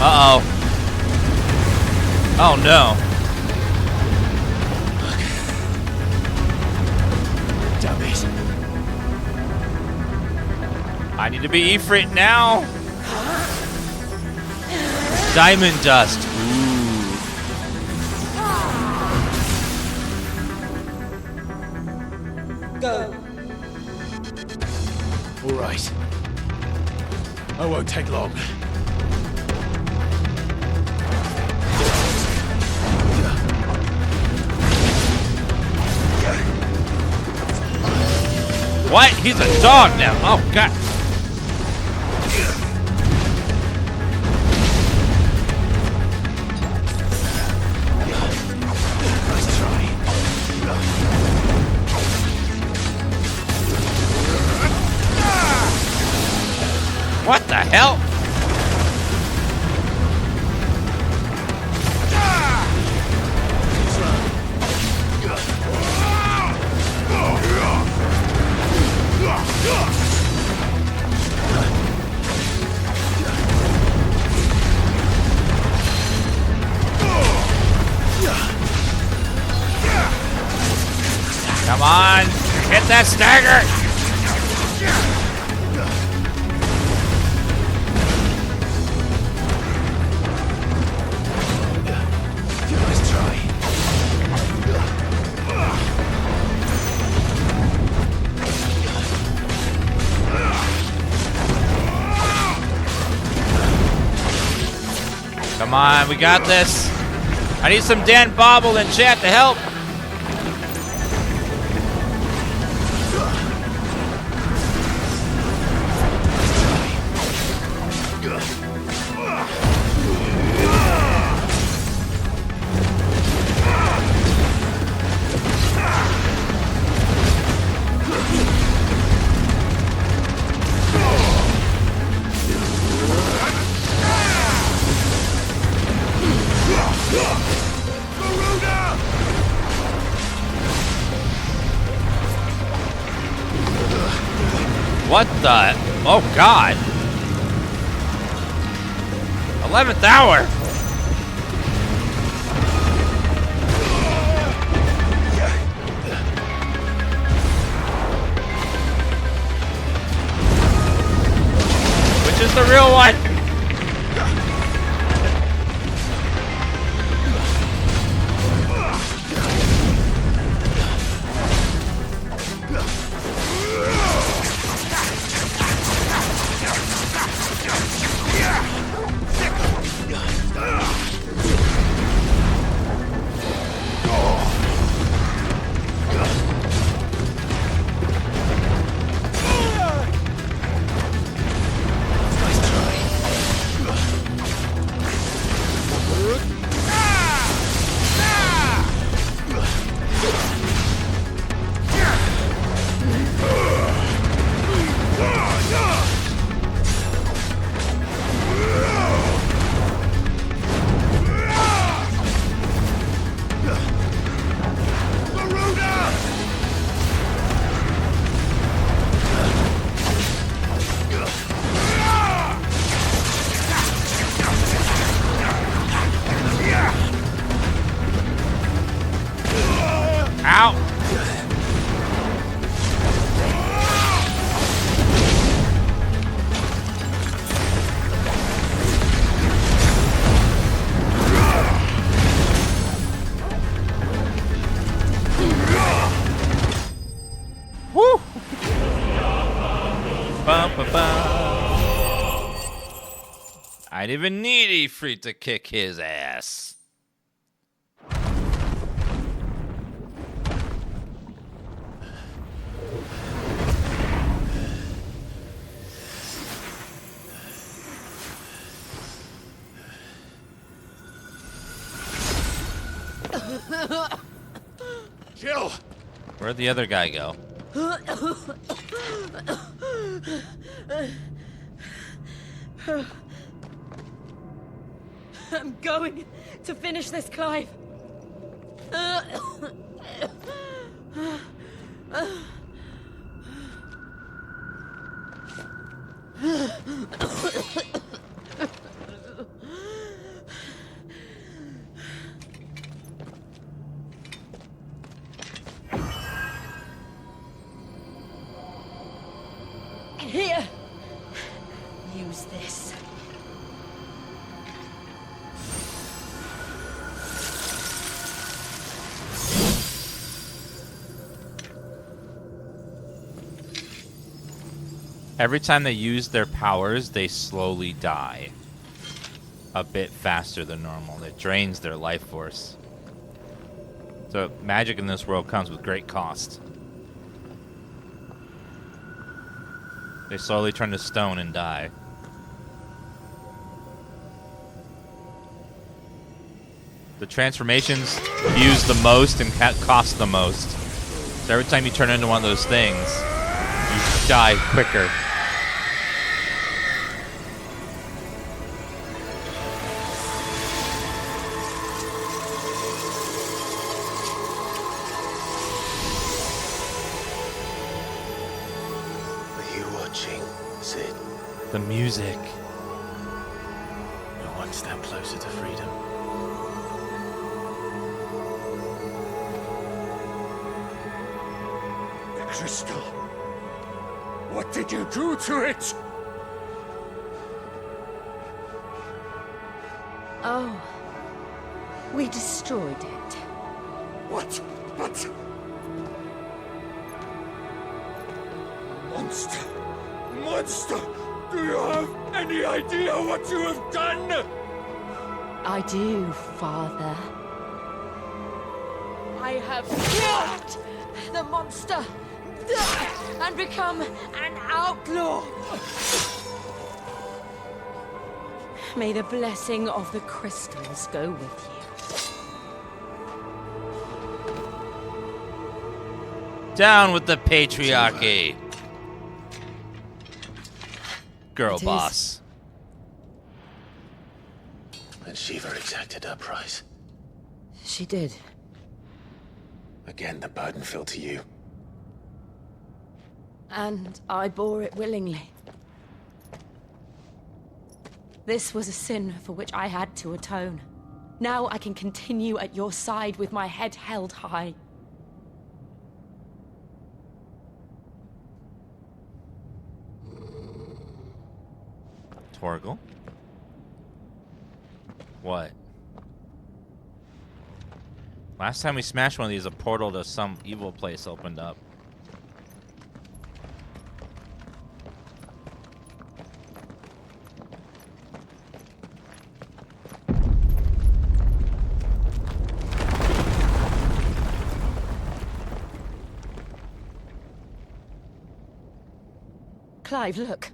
Speaker 1: Uh-oh. Oh, no.
Speaker 5: Damn it.
Speaker 1: I need to be Ifrit now. Diamond dust.
Speaker 18: Go.
Speaker 5: All right. I won't take long.
Speaker 1: What? He's a dog now. Oh, God.
Speaker 5: Nice try.
Speaker 1: What the hell? Come on, hit that stagger!
Speaker 5: Nice try.
Speaker 1: Come on, we got this. I need some Dan Bobble in chat to help. What the? Oh, God. 11th hour. Which is the real one? Ow! Woo! Bum, ba, bum. I didn't even need Ifrit to kick his ass.
Speaker 15: Jill!
Speaker 1: Where'd the other guy go?
Speaker 4: I'm going to finish this, Clive. Here. Use this.
Speaker 1: Every time they use their powers, they slowly die. A bit faster than normal. It drains their life force. So magic in this world comes with great cost. They slowly turn to stone and die. The transformations use the most and cost the most. So every time you turn into one of those things, you die quicker.
Speaker 5: Sid.
Speaker 1: The music.
Speaker 5: We're one step closer to freedom.
Speaker 19: The crystal. What did you do to it?
Speaker 4: Oh. We destroyed it.
Speaker 19: What? But... Monster! Monster! Do you have any idea what you have done?
Speaker 4: I do, Father. I have killed the monster and become an outlaw. May the blessing of the crystals go with you.
Speaker 1: Down with the patriarchy. Girl boss.
Speaker 5: And Shiva exacted her price.
Speaker 4: She did.
Speaker 5: Again, the burden fell to you.
Speaker 4: And I bore it willingly. This was a sin for which I had to atone. Now I can continue at your side with my head held high.
Speaker 1: Torgal? What? Last time we smashed one of these, a portal to some evil place opened up.
Speaker 4: Clive, look.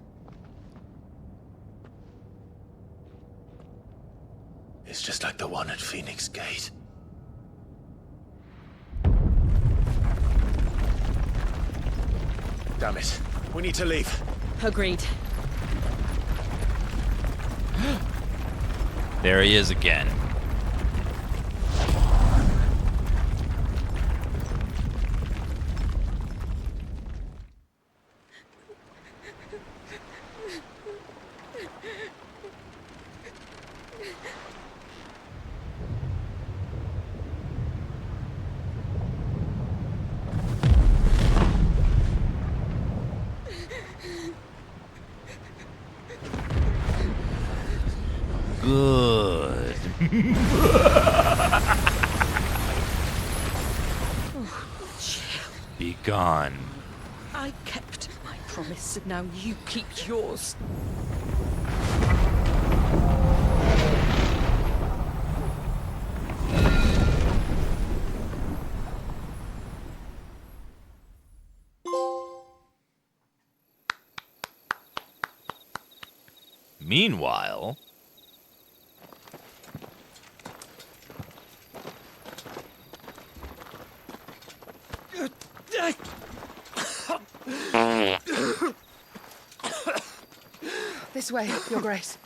Speaker 5: It's just like the one at Phoenix Gate. Damn it. We need to leave.
Speaker 4: Agreed.
Speaker 1: There he is again. Good. Be gone.
Speaker 18: I kept my promise, and now you keep yours.
Speaker 1: Meanwhile...
Speaker 11: This way, Your Grace.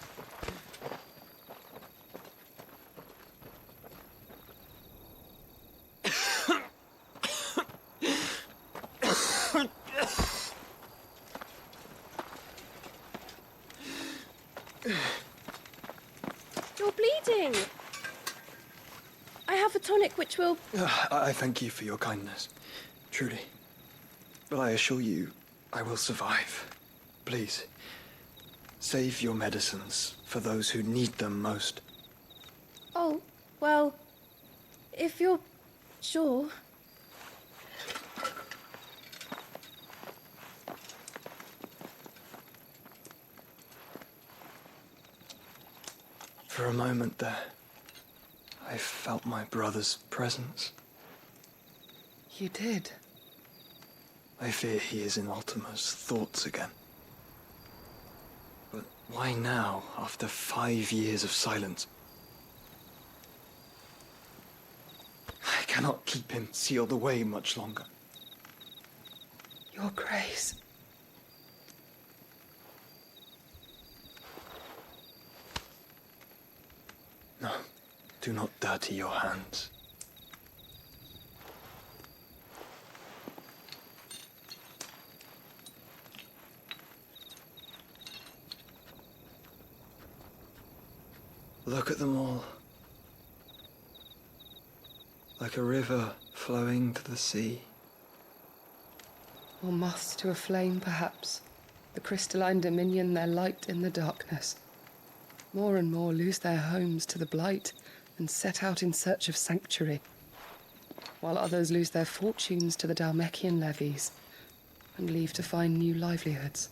Speaker 20: You're bleeding. I have a tonic which will...
Speaker 21: I thank you for your kindness, truly. But I assure you, I will survive. Please, save your medicines for those who need them most.
Speaker 20: Oh, well, if you're sure.
Speaker 21: For a moment there, I felt my brother's presence.
Speaker 11: You did?
Speaker 21: I fear he is in Ultima's thoughts again. But why now, after 5 years of silence? I cannot keep him sealed away much longer.
Speaker 11: Your Grace.
Speaker 21: No, do not dirty your hands. Look at them all. Like a river flowing to the sea.
Speaker 22: Or moths to a flame, perhaps. The crystalline dominion their light in the darkness. More and more lose their homes to the blight and set out in search of sanctuary, while others lose their fortunes to the Dalmekian levies and leave to find new livelihoods.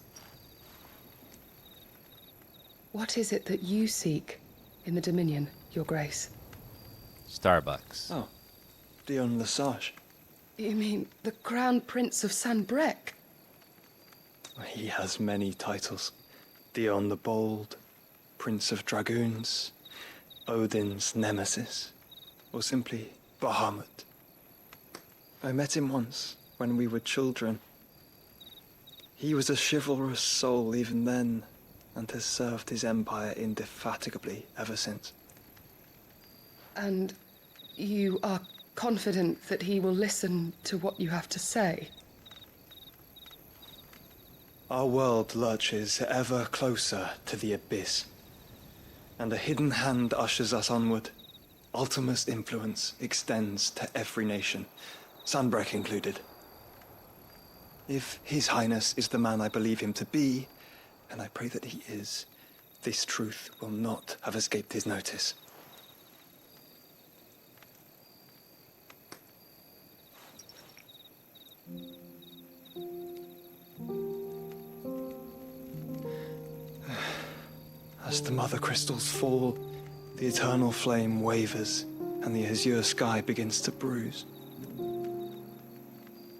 Speaker 22: What is it that you seek in the Dominion, Your Grace?
Speaker 1: Starbucks.
Speaker 21: Oh, Dion Lesage.
Speaker 22: You mean the Crown Prince of Sanbreque?
Speaker 21: He has many titles. Dion the Bold, Prince of Dragoons, Odin's Nemesis, or simply Bahamut. I met him once, when we were children. He was a chivalrous soul even then, and has served his empire indefatigably ever since.
Speaker 22: And you are confident that he will listen to what you have to say?
Speaker 21: Our world lurches ever closer to the abyss, and a hidden hand ushers us onward. Ultima's influence extends to every nation, Sanbreque included. If His Highness is the man I believe him to be, and I pray that he is, this truth will not have escaped his notice. As the mother crystals fall, the eternal flame wavers, and the azure sky begins to bruise.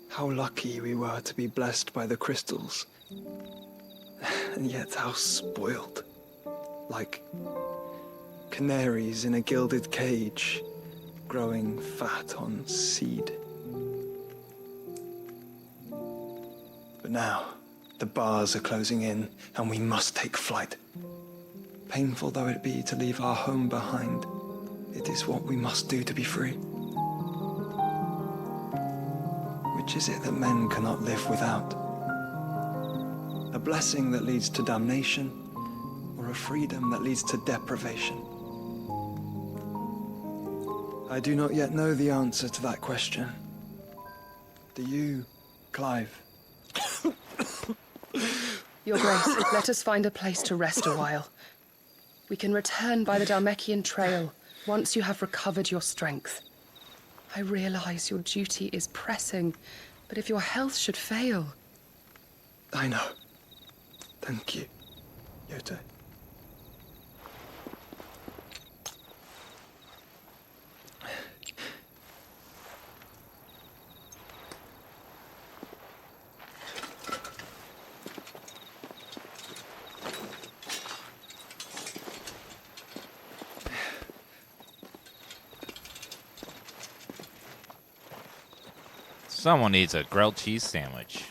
Speaker 21: How lucky we were to be blessed by the crystals, and yet how spoiled. Like canaries in a gilded cage, growing fat on seed. But now, the bars are closing in, and we must take flight. Painful though it be to leave our home behind, it is what we must do to be free. Which is it that men cannot live without? A blessing that leads to damnation, or a freedom that leads to deprivation? I do not yet know the answer to that question. Do you, Clive?
Speaker 22: Your Grace, let us find a place to rest a while. We can return by the Dalmekian trail once you have recovered your strength. I realize your duty is pressing, but if your health should fail...
Speaker 21: I know. Thank you, Yote.
Speaker 1: Someone needs a grilled cheese sandwich.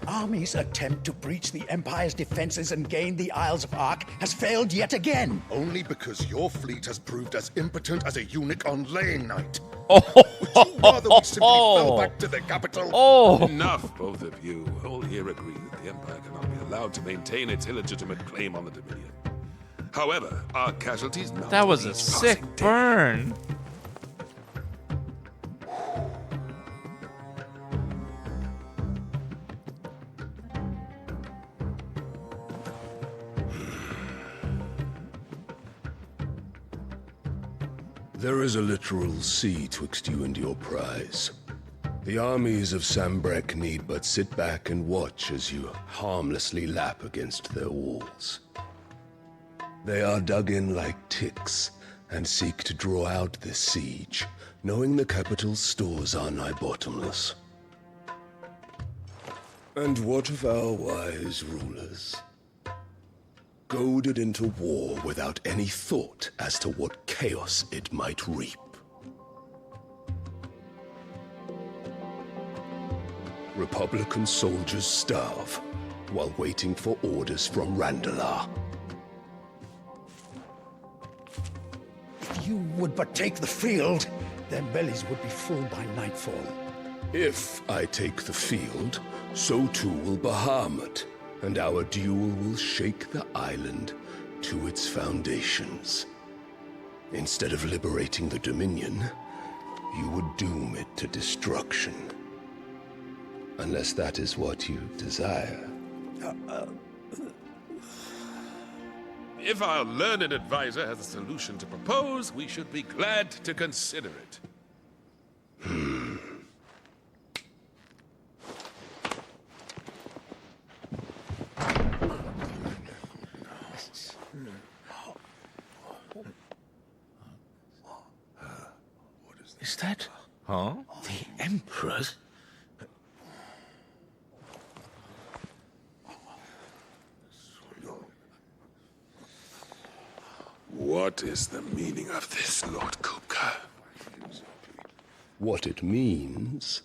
Speaker 8: Army's attempt to breach the Empire's defenses and gain the Isles of Ark has failed yet again.
Speaker 13: Only because your fleet has proved as impotent as a eunuch on laying night.
Speaker 1: Oh,
Speaker 13: Would you rather we simply fell back to the capital?
Speaker 1: Oh!
Speaker 9: Enough, both of you. All here agree that the Empire cannot be allowed to maintain its illegitimate claim on the Dominion. However, our casualties mount
Speaker 1: That was
Speaker 9: with
Speaker 1: a
Speaker 9: each
Speaker 1: sick
Speaker 9: passing day.
Speaker 1: burn.
Speaker 23: There is a literal sea twixt you and your prize. The armies of Sanbreque need but sit back and watch as you harmlessly lap against their walls. They are dug in like ticks and seek to draw out this siege, knowing the capital's stores are nigh bottomless. And what of our wise rulers? Goaded into war without any thought as to what chaos it might reap. Republican soldiers starve while waiting for orders from Randalar.
Speaker 8: If you would but take the field, their bellies would be full by nightfall.
Speaker 23: If I take the field, so too will Bahamut, and our duel will shake the island to its foundations. Instead of liberating the Dominion, you would doom it to destruction. Unless that is what you desire.
Speaker 9: If our learned advisor has a solution to propose, we should be glad to consider it.
Speaker 2: Is that...
Speaker 1: Huh?
Speaker 2: The Emperor's?
Speaker 13: What What is the meaning of this, Lord Kupka?
Speaker 23: What it means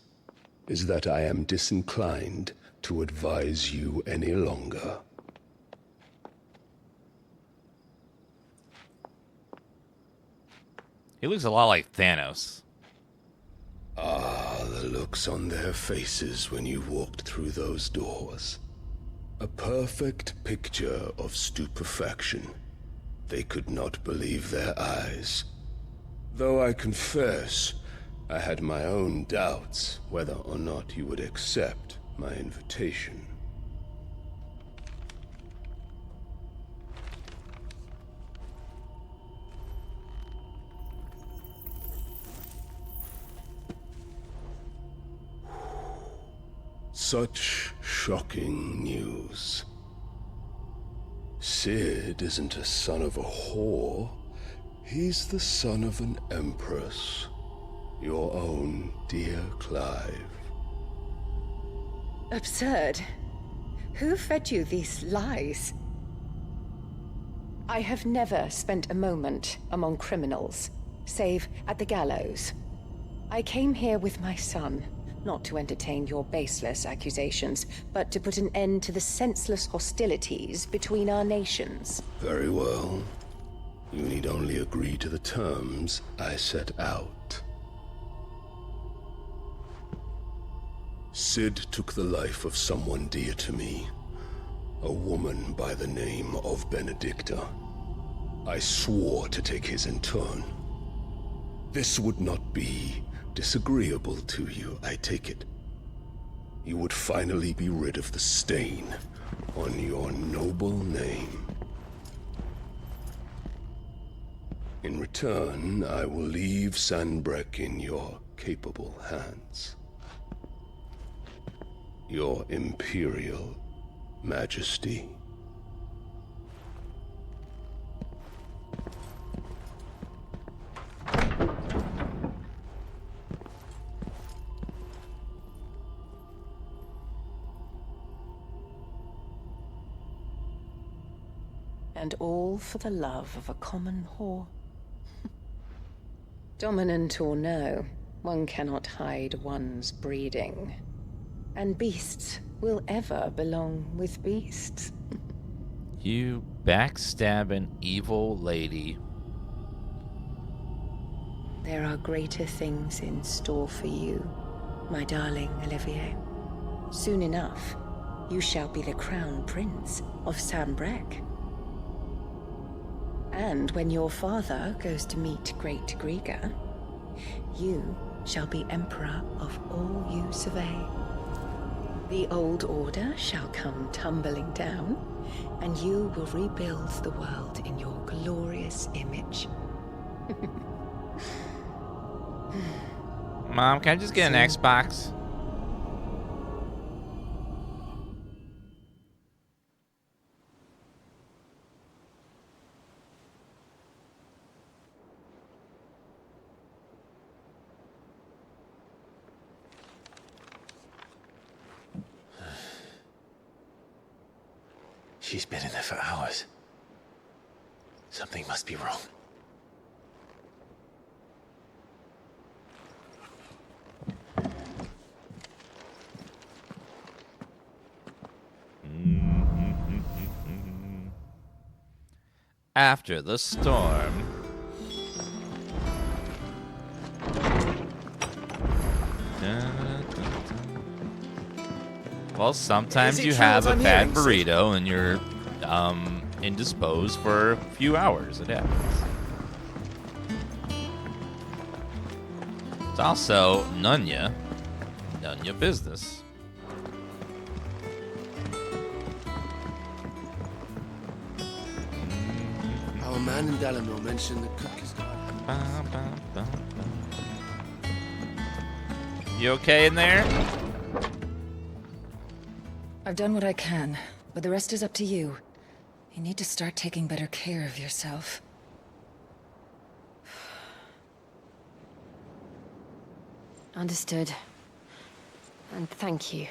Speaker 23: is that I am disinclined to advise you any longer.
Speaker 1: He looks a lot like Thanos.
Speaker 23: Ah, the looks on their faces when you walked through those doors. A perfect picture of stupefaction. They could not believe their eyes. Though I confess, I had my own doubts whether or not you would accept my invitation. Such shocking news. Sid isn't a son of a whore. He's the son of an empress. Your own dear Clive.
Speaker 3: Absurd. Who fed you these lies? I have never spent a moment among criminals, save at the gallows. I came here with my son, not to entertain your baseless accusations, but to put an end to the senseless hostilities between our nations.
Speaker 23: Very well. You need only agree to the terms I set out. Sid took the life of someone dear to me, a woman by the name of Benedicta. I swore to take his in turn. This would not be disagreeable to you, I take it. You would finally be rid of the stain on your noble name. In return, I will leave Sanbreque in your capable hands. Your Imperial Majesty.
Speaker 3: And all for the love of a common whore. Dominant or no, one cannot hide one's breeding. And beasts will ever belong with beasts.
Speaker 1: You backstabbing evil lady.
Speaker 3: There are greater things in store for you, my darling Olivier. Soon enough, you shall be the crown prince of Sanbreque. And when your father goes to meet Great Griga, you shall be emperor of all you survey. The old order shall come tumbling down, and you will rebuild the world in your glorious image.
Speaker 1: Mom, can I just get an Xbox?
Speaker 5: She's been in there for hours. Something must be wrong.
Speaker 1: After the storm. Well, sometimes you have a bad burrito and you're indisposed for a few hours. It happens. It's also none ya business.
Speaker 16: Our man in Dalamil mentioned the cook is gone.
Speaker 1: You okay in there?
Speaker 7: I've done what I can, but the rest is up to you. You need to start taking better care of yourself.
Speaker 6: Understood. And thank you.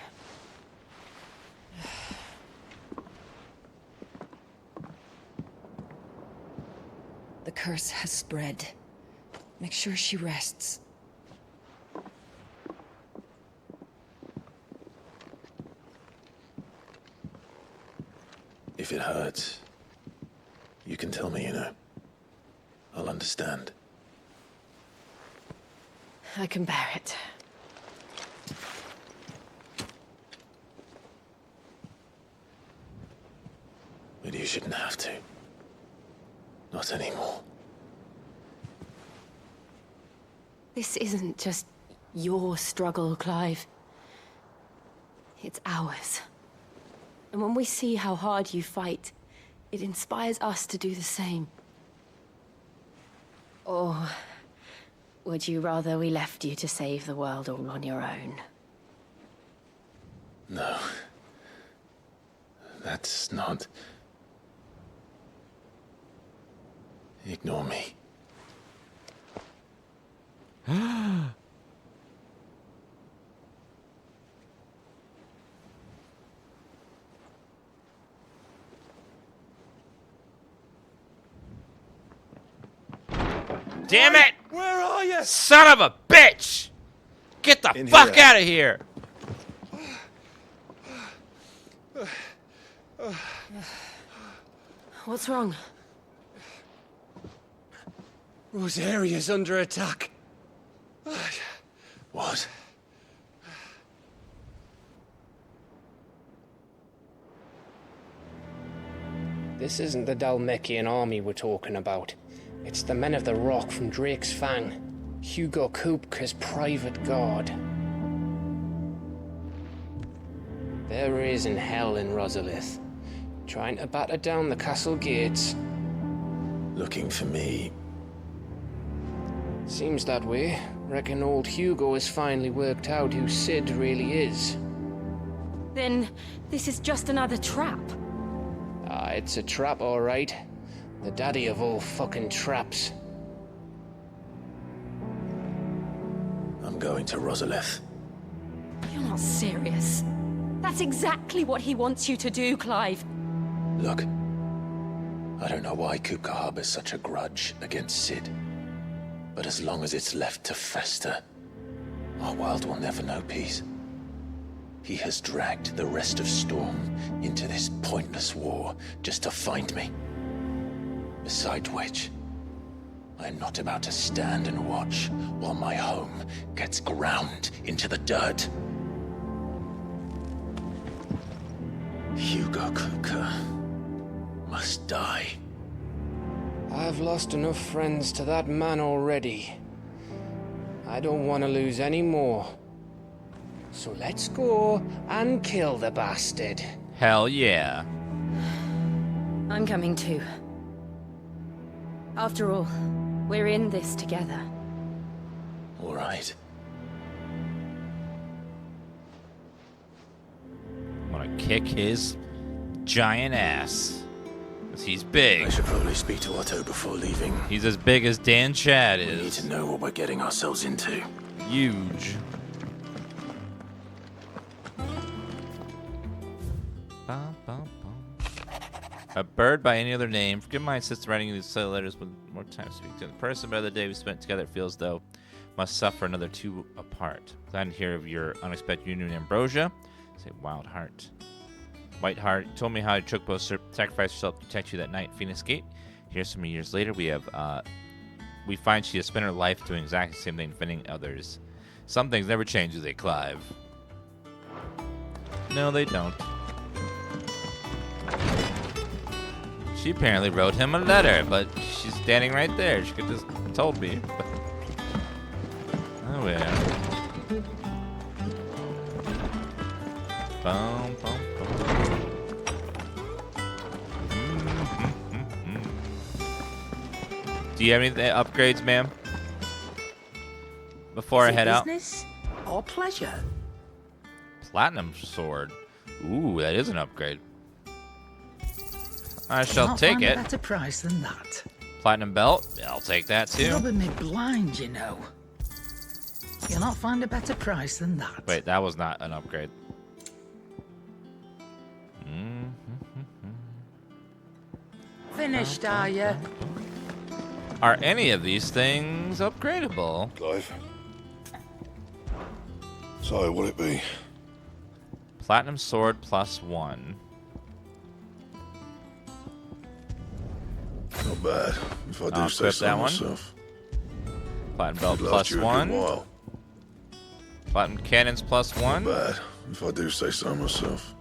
Speaker 7: The The curse has spread. Make sure she rests.
Speaker 5: If it hurts, you can tell me, you know. I'll understand.
Speaker 4: I can bear it.
Speaker 5: But you shouldn't have to. Not anymore.
Speaker 4: This isn't just your struggle, Clive. It's ours. And when we see how hard you fight, it inspires us to do the same. Or would you rather we left you to save the world all on your own?
Speaker 5: No. That's not... Ignore me.
Speaker 1: Damn it!
Speaker 14: Where are you?
Speaker 1: Son of a bitch! Get the fuck out of here!
Speaker 4: What's wrong?
Speaker 14: Rosaria's under attack.
Speaker 5: What?
Speaker 10: This isn't the Dalmekian army we're talking about. It's the men of the Rock from Drake's Fang. Hugo Kupka's private guard. There is in hell in Rosalith, trying to batter down the castle gates.
Speaker 5: Looking for me?
Speaker 10: Seems that way. Reckon old Hugo has finally worked out who Sid really is.
Speaker 4: Then this is just another trap.
Speaker 10: Ah, it's a trap, all right. The daddy of all fucking traps.
Speaker 5: I'm going to Rosalith.
Speaker 4: You're not serious. That's exactly what he wants you to do, Clive.
Speaker 5: Look, I don't know why Kupka harbors such a grudge against Sid. But as long as it's left to fester, our world will never know peace. He has dragged the rest of Storm into this pointless war just to find me. Besides which, I'm not about to stand and watch while my home gets ground into the dirt. Hugo Kupka must die.
Speaker 10: I've lost enough friends to that man already. I don't want to lose any more. So let's go and kill the bastard.
Speaker 1: Hell yeah.
Speaker 4: I'm coming too. After all, we're in this together.
Speaker 5: All right.
Speaker 1: I'm gonna kick his giant ass. 'Cause he's big.
Speaker 5: I should probably speak to Otto before leaving.
Speaker 1: He's as big as Dan Chad
Speaker 5: We need
Speaker 1: is.
Speaker 5: to know what we're getting ourselves into.
Speaker 1: Huge. A bird by any other name. Forgive my insistence writing these letters with more time to speak to the person, but the day we spent together, it feels though must suffer another two apart. Glad to hear of your unexpected union with Ambrosia. Say Wild Heart. White Heart told me how you took both sacrificed herself to protect you that night at Phoenix Gate. Here, so many years later, we find she has spent her life doing exactly the same thing, defending others. Some things never change, do they, Clive? No, they don't. She apparently wrote him a letter, but she's standing right there. She could just told me. But... oh well. Bum, bum, bum. Do you have any upgrades, ma'am? Before I head out.
Speaker 11: Business or pleasure?
Speaker 1: Platinum sword. Ooh, that is an upgrade. I shall take
Speaker 11: Find
Speaker 1: it.
Speaker 11: a better price than that.
Speaker 1: Platinum belt. I'll take that too.
Speaker 11: Rubbing me blind, you know. You'll not find a better price than that.
Speaker 1: Wait, that was not an upgrade.
Speaker 11: Finished, are you?
Speaker 1: Are any of these things upgradable?
Speaker 13: Clive. So, will it be?
Speaker 1: Platinum sword +1.
Speaker 13: Not bad, if I do
Speaker 1: I'll
Speaker 13: say
Speaker 1: equip
Speaker 13: so
Speaker 1: that one.
Speaker 13: myself.
Speaker 1: Platinum belt
Speaker 13: Could last you a good
Speaker 1: +1.
Speaker 13: while.
Speaker 1: Platinum cannons +1.
Speaker 13: Not bad, if I do say so myself.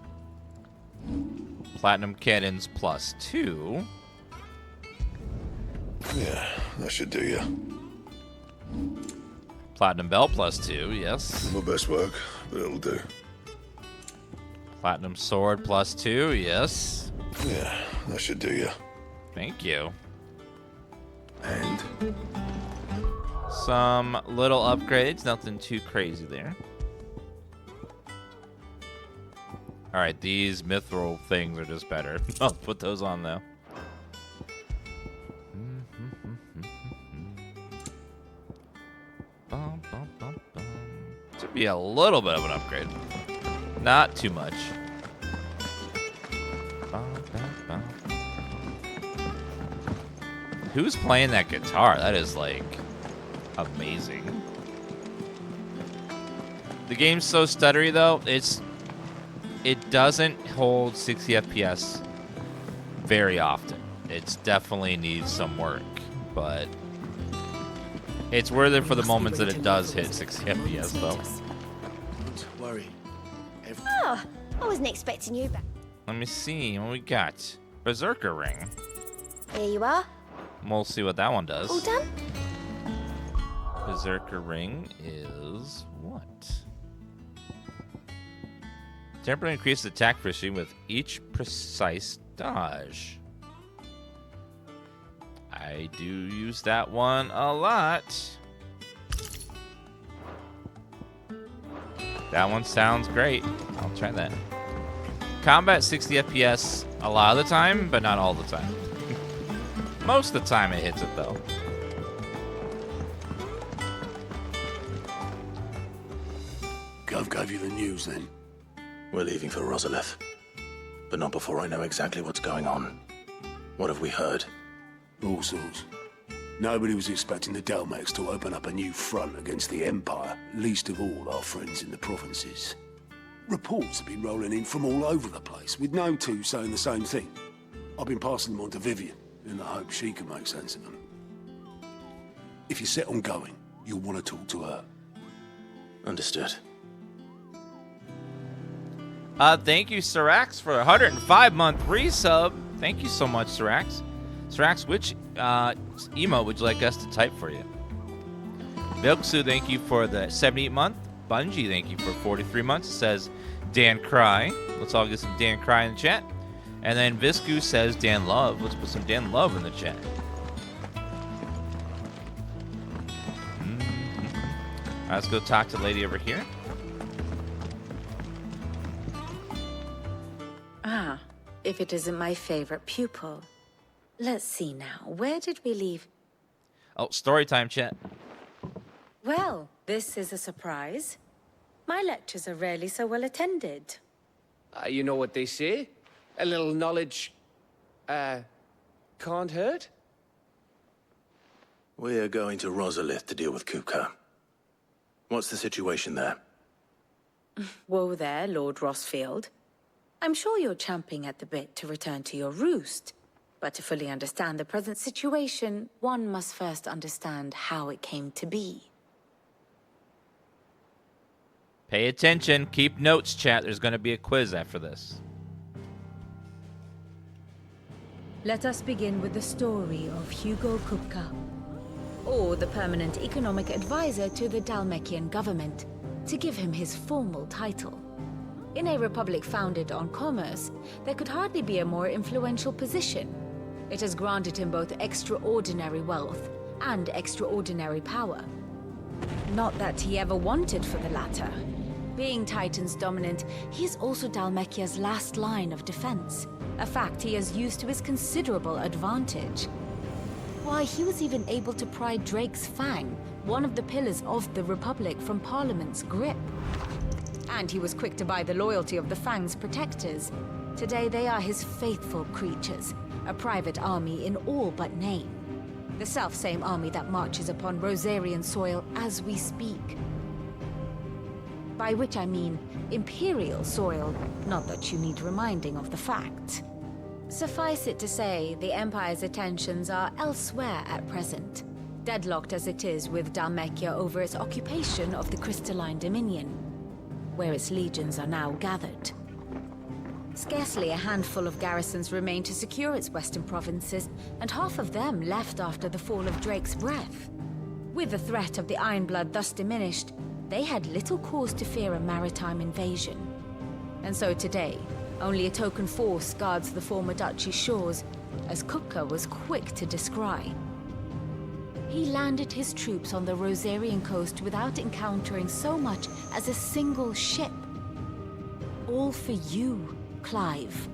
Speaker 1: Platinum cannons +2.
Speaker 13: Yeah, that should do you.
Speaker 1: Platinum belt +2, yes.
Speaker 13: My best work, but it'll do.
Speaker 1: Platinum sword +2, yes.
Speaker 13: Yeah, that should do you.
Speaker 1: Thank you.
Speaker 13: And?
Speaker 1: Some little upgrades, nothing too crazy there. Alright, these mithril things are just better. I'll put those on though. Should be a little bit of an upgrade. Not too much. Who's playing that guitar? That is like amazing. The game's so stuttery though, it doesn't hold 60 FPS very often. It definitely needs some work, but it's worth it for the moments that it does hit 60 FPS though.
Speaker 16: Don't worry.
Speaker 12: Oh, I wasn't expecting you back.
Speaker 1: Let me see what we got. Berserker ring.
Speaker 12: Here you are.
Speaker 1: We'll see what that one does.
Speaker 12: All done?
Speaker 1: Berserker ring is what? Temporarily increases attack precision with each precise dodge. I do use that one a lot. That one sounds great. I'll try that. Combat 60 FPS a lot of the time, but not all the time. Most of the time it hits it though.
Speaker 13: Gov gave you the news then?
Speaker 5: We're leaving for Rosalith. But not before I know exactly what's going on. What have we heard?
Speaker 13: All sorts. Nobody was expecting the Delmex to open up a new front against the Empire, least of all our friends in the provinces. Reports have been rolling in from all over the place, with no two saying the same thing. I've been passing them on to Vivian, in the hope she can make sense of them. If you're set on going, you'll want to talk to her.
Speaker 5: Understood.
Speaker 1: Thank you, Sirax, for a 105-month resub. Thank you so much, Sirax. Sirax, which emote would you like us to type for you? Vilksu, thank you for the 78-month. Bungie, thank you for 43 months. It says Dan Cry. Let's all get some Dan Cry in the chat. And then Visku says Dan Love. Let's put some Dan Love in the chat. All right, let's go talk to the lady over here.
Speaker 6: Ah, if it isn't my favorite pupil. Let's see now. Where did we leave?
Speaker 1: Oh, story time, chat.
Speaker 6: Well, this is a surprise. My lectures are rarely so well attended.
Speaker 10: You know what they say? A little knowledge, can't hurt?
Speaker 5: We're going to Rosalith to deal with Kupka. What's the situation there?
Speaker 6: Whoa there, Lord Rossfield. I'm sure you're champing at the bit to return to your roost. But to fully understand the present situation, one must first understand how it came to be.
Speaker 1: Pay attention. Keep notes, chat. There's going to be a quiz after this.
Speaker 15: Let us begin with the story of Hugo Kupka,
Speaker 6: Or the permanent economic advisor to the Dalmekian government, to give him his formal title. In a republic founded on commerce, there could hardly be a more influential position. It has granted him both extraordinary wealth and extraordinary power. Not that he ever wanted for the latter. Being Titan's dominant, he is also Dalmekia's last line of defense, a fact he has used to his considerable advantage. Why, he was even able to pry Drake's Fang, one of the pillars of the Republic, from Parliament's grip. And he was quick to buy the loyalty of the Fang's protectors. Today they are his faithful creatures, a private army in all but name.
Speaker 15: The self-same army that marches upon Rosarian soil as we speak. By which I mean Imperial soil, not that you need reminding of the fact. Suffice it to say, the Empire's attentions are elsewhere at present, deadlocked as it is with Dhalmekia over its occupation of the Crystalline Dominion, where its legions are now gathered. Scarcely a handful of garrisons remain to secure its western provinces, and half of them left after the fall of Drake's Breath. With the threat of the Ironblood thus diminished, they had little cause to fear a maritime invasion. And so today, only a token force guards the former duchy's shores, as Kupka was quick to descry. He landed his troops on the Rosarian coast without encountering so much as a single ship. All for you, Clive.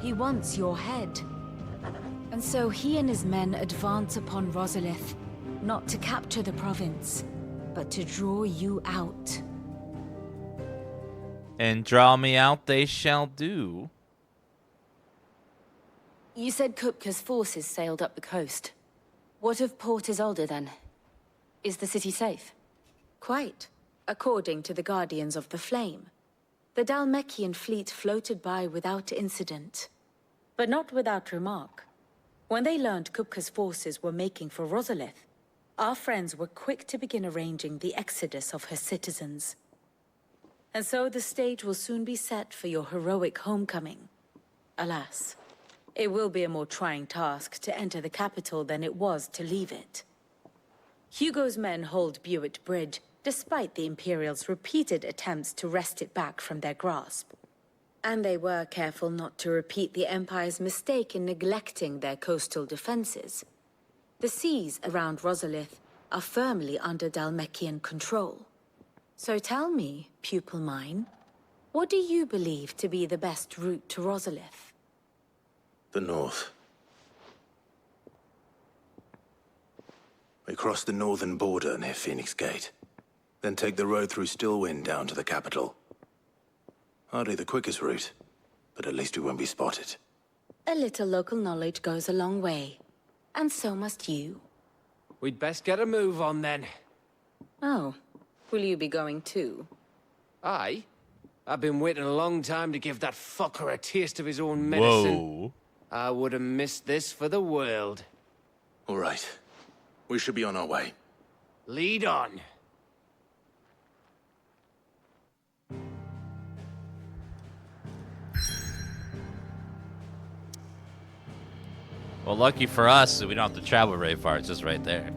Speaker 15: He wants your head. And so he and his men advance upon Rosalith, not to capture the province, but to draw you out.
Speaker 1: And draw me out they shall do.
Speaker 6: You said Kupka's forces sailed up the coast. What of Port Isolde, then? Is the city safe?
Speaker 3: Quite, according to the Guardians of the Flame. The Dhalmekian fleet floated by without incident, but not without remark. When they learned Kupka's forces were making for Rosalith, our friends were quick to begin arranging the exodus of her citizens. And so the stage will soon be set for your heroic homecoming. Alas, it will be a more trying task to enter the capital than it was to leave it. Hugo's men hold Buet Bridge, despite the Imperials' repeated attempts to wrest it back from their grasp. And they were careful not to repeat the Empire's mistake in neglecting their coastal defenses. The seas around Rosalith are firmly under Dhalmekian control. So tell me, pupil mine, what do you believe to be the best route to Rosalith?
Speaker 5: The north. We cross the northern border near Phoenix Gate, then take the road through Stillwind down to the capital. Hardly the quickest route, but at least we won't be spotted.
Speaker 3: A little local knowledge goes a long way, and so must you.
Speaker 10: We'd best get a move on then.
Speaker 3: Oh, will you be going too?
Speaker 10: Aye. I've been waiting a long time to give that fucker a taste of his own medicine.
Speaker 1: Whoa.
Speaker 10: I would have missed this for the world.
Speaker 5: All right. We should be on our way.
Speaker 10: Lead on.
Speaker 1: Well, lucky for us, we don't have to travel very far. It's just right there.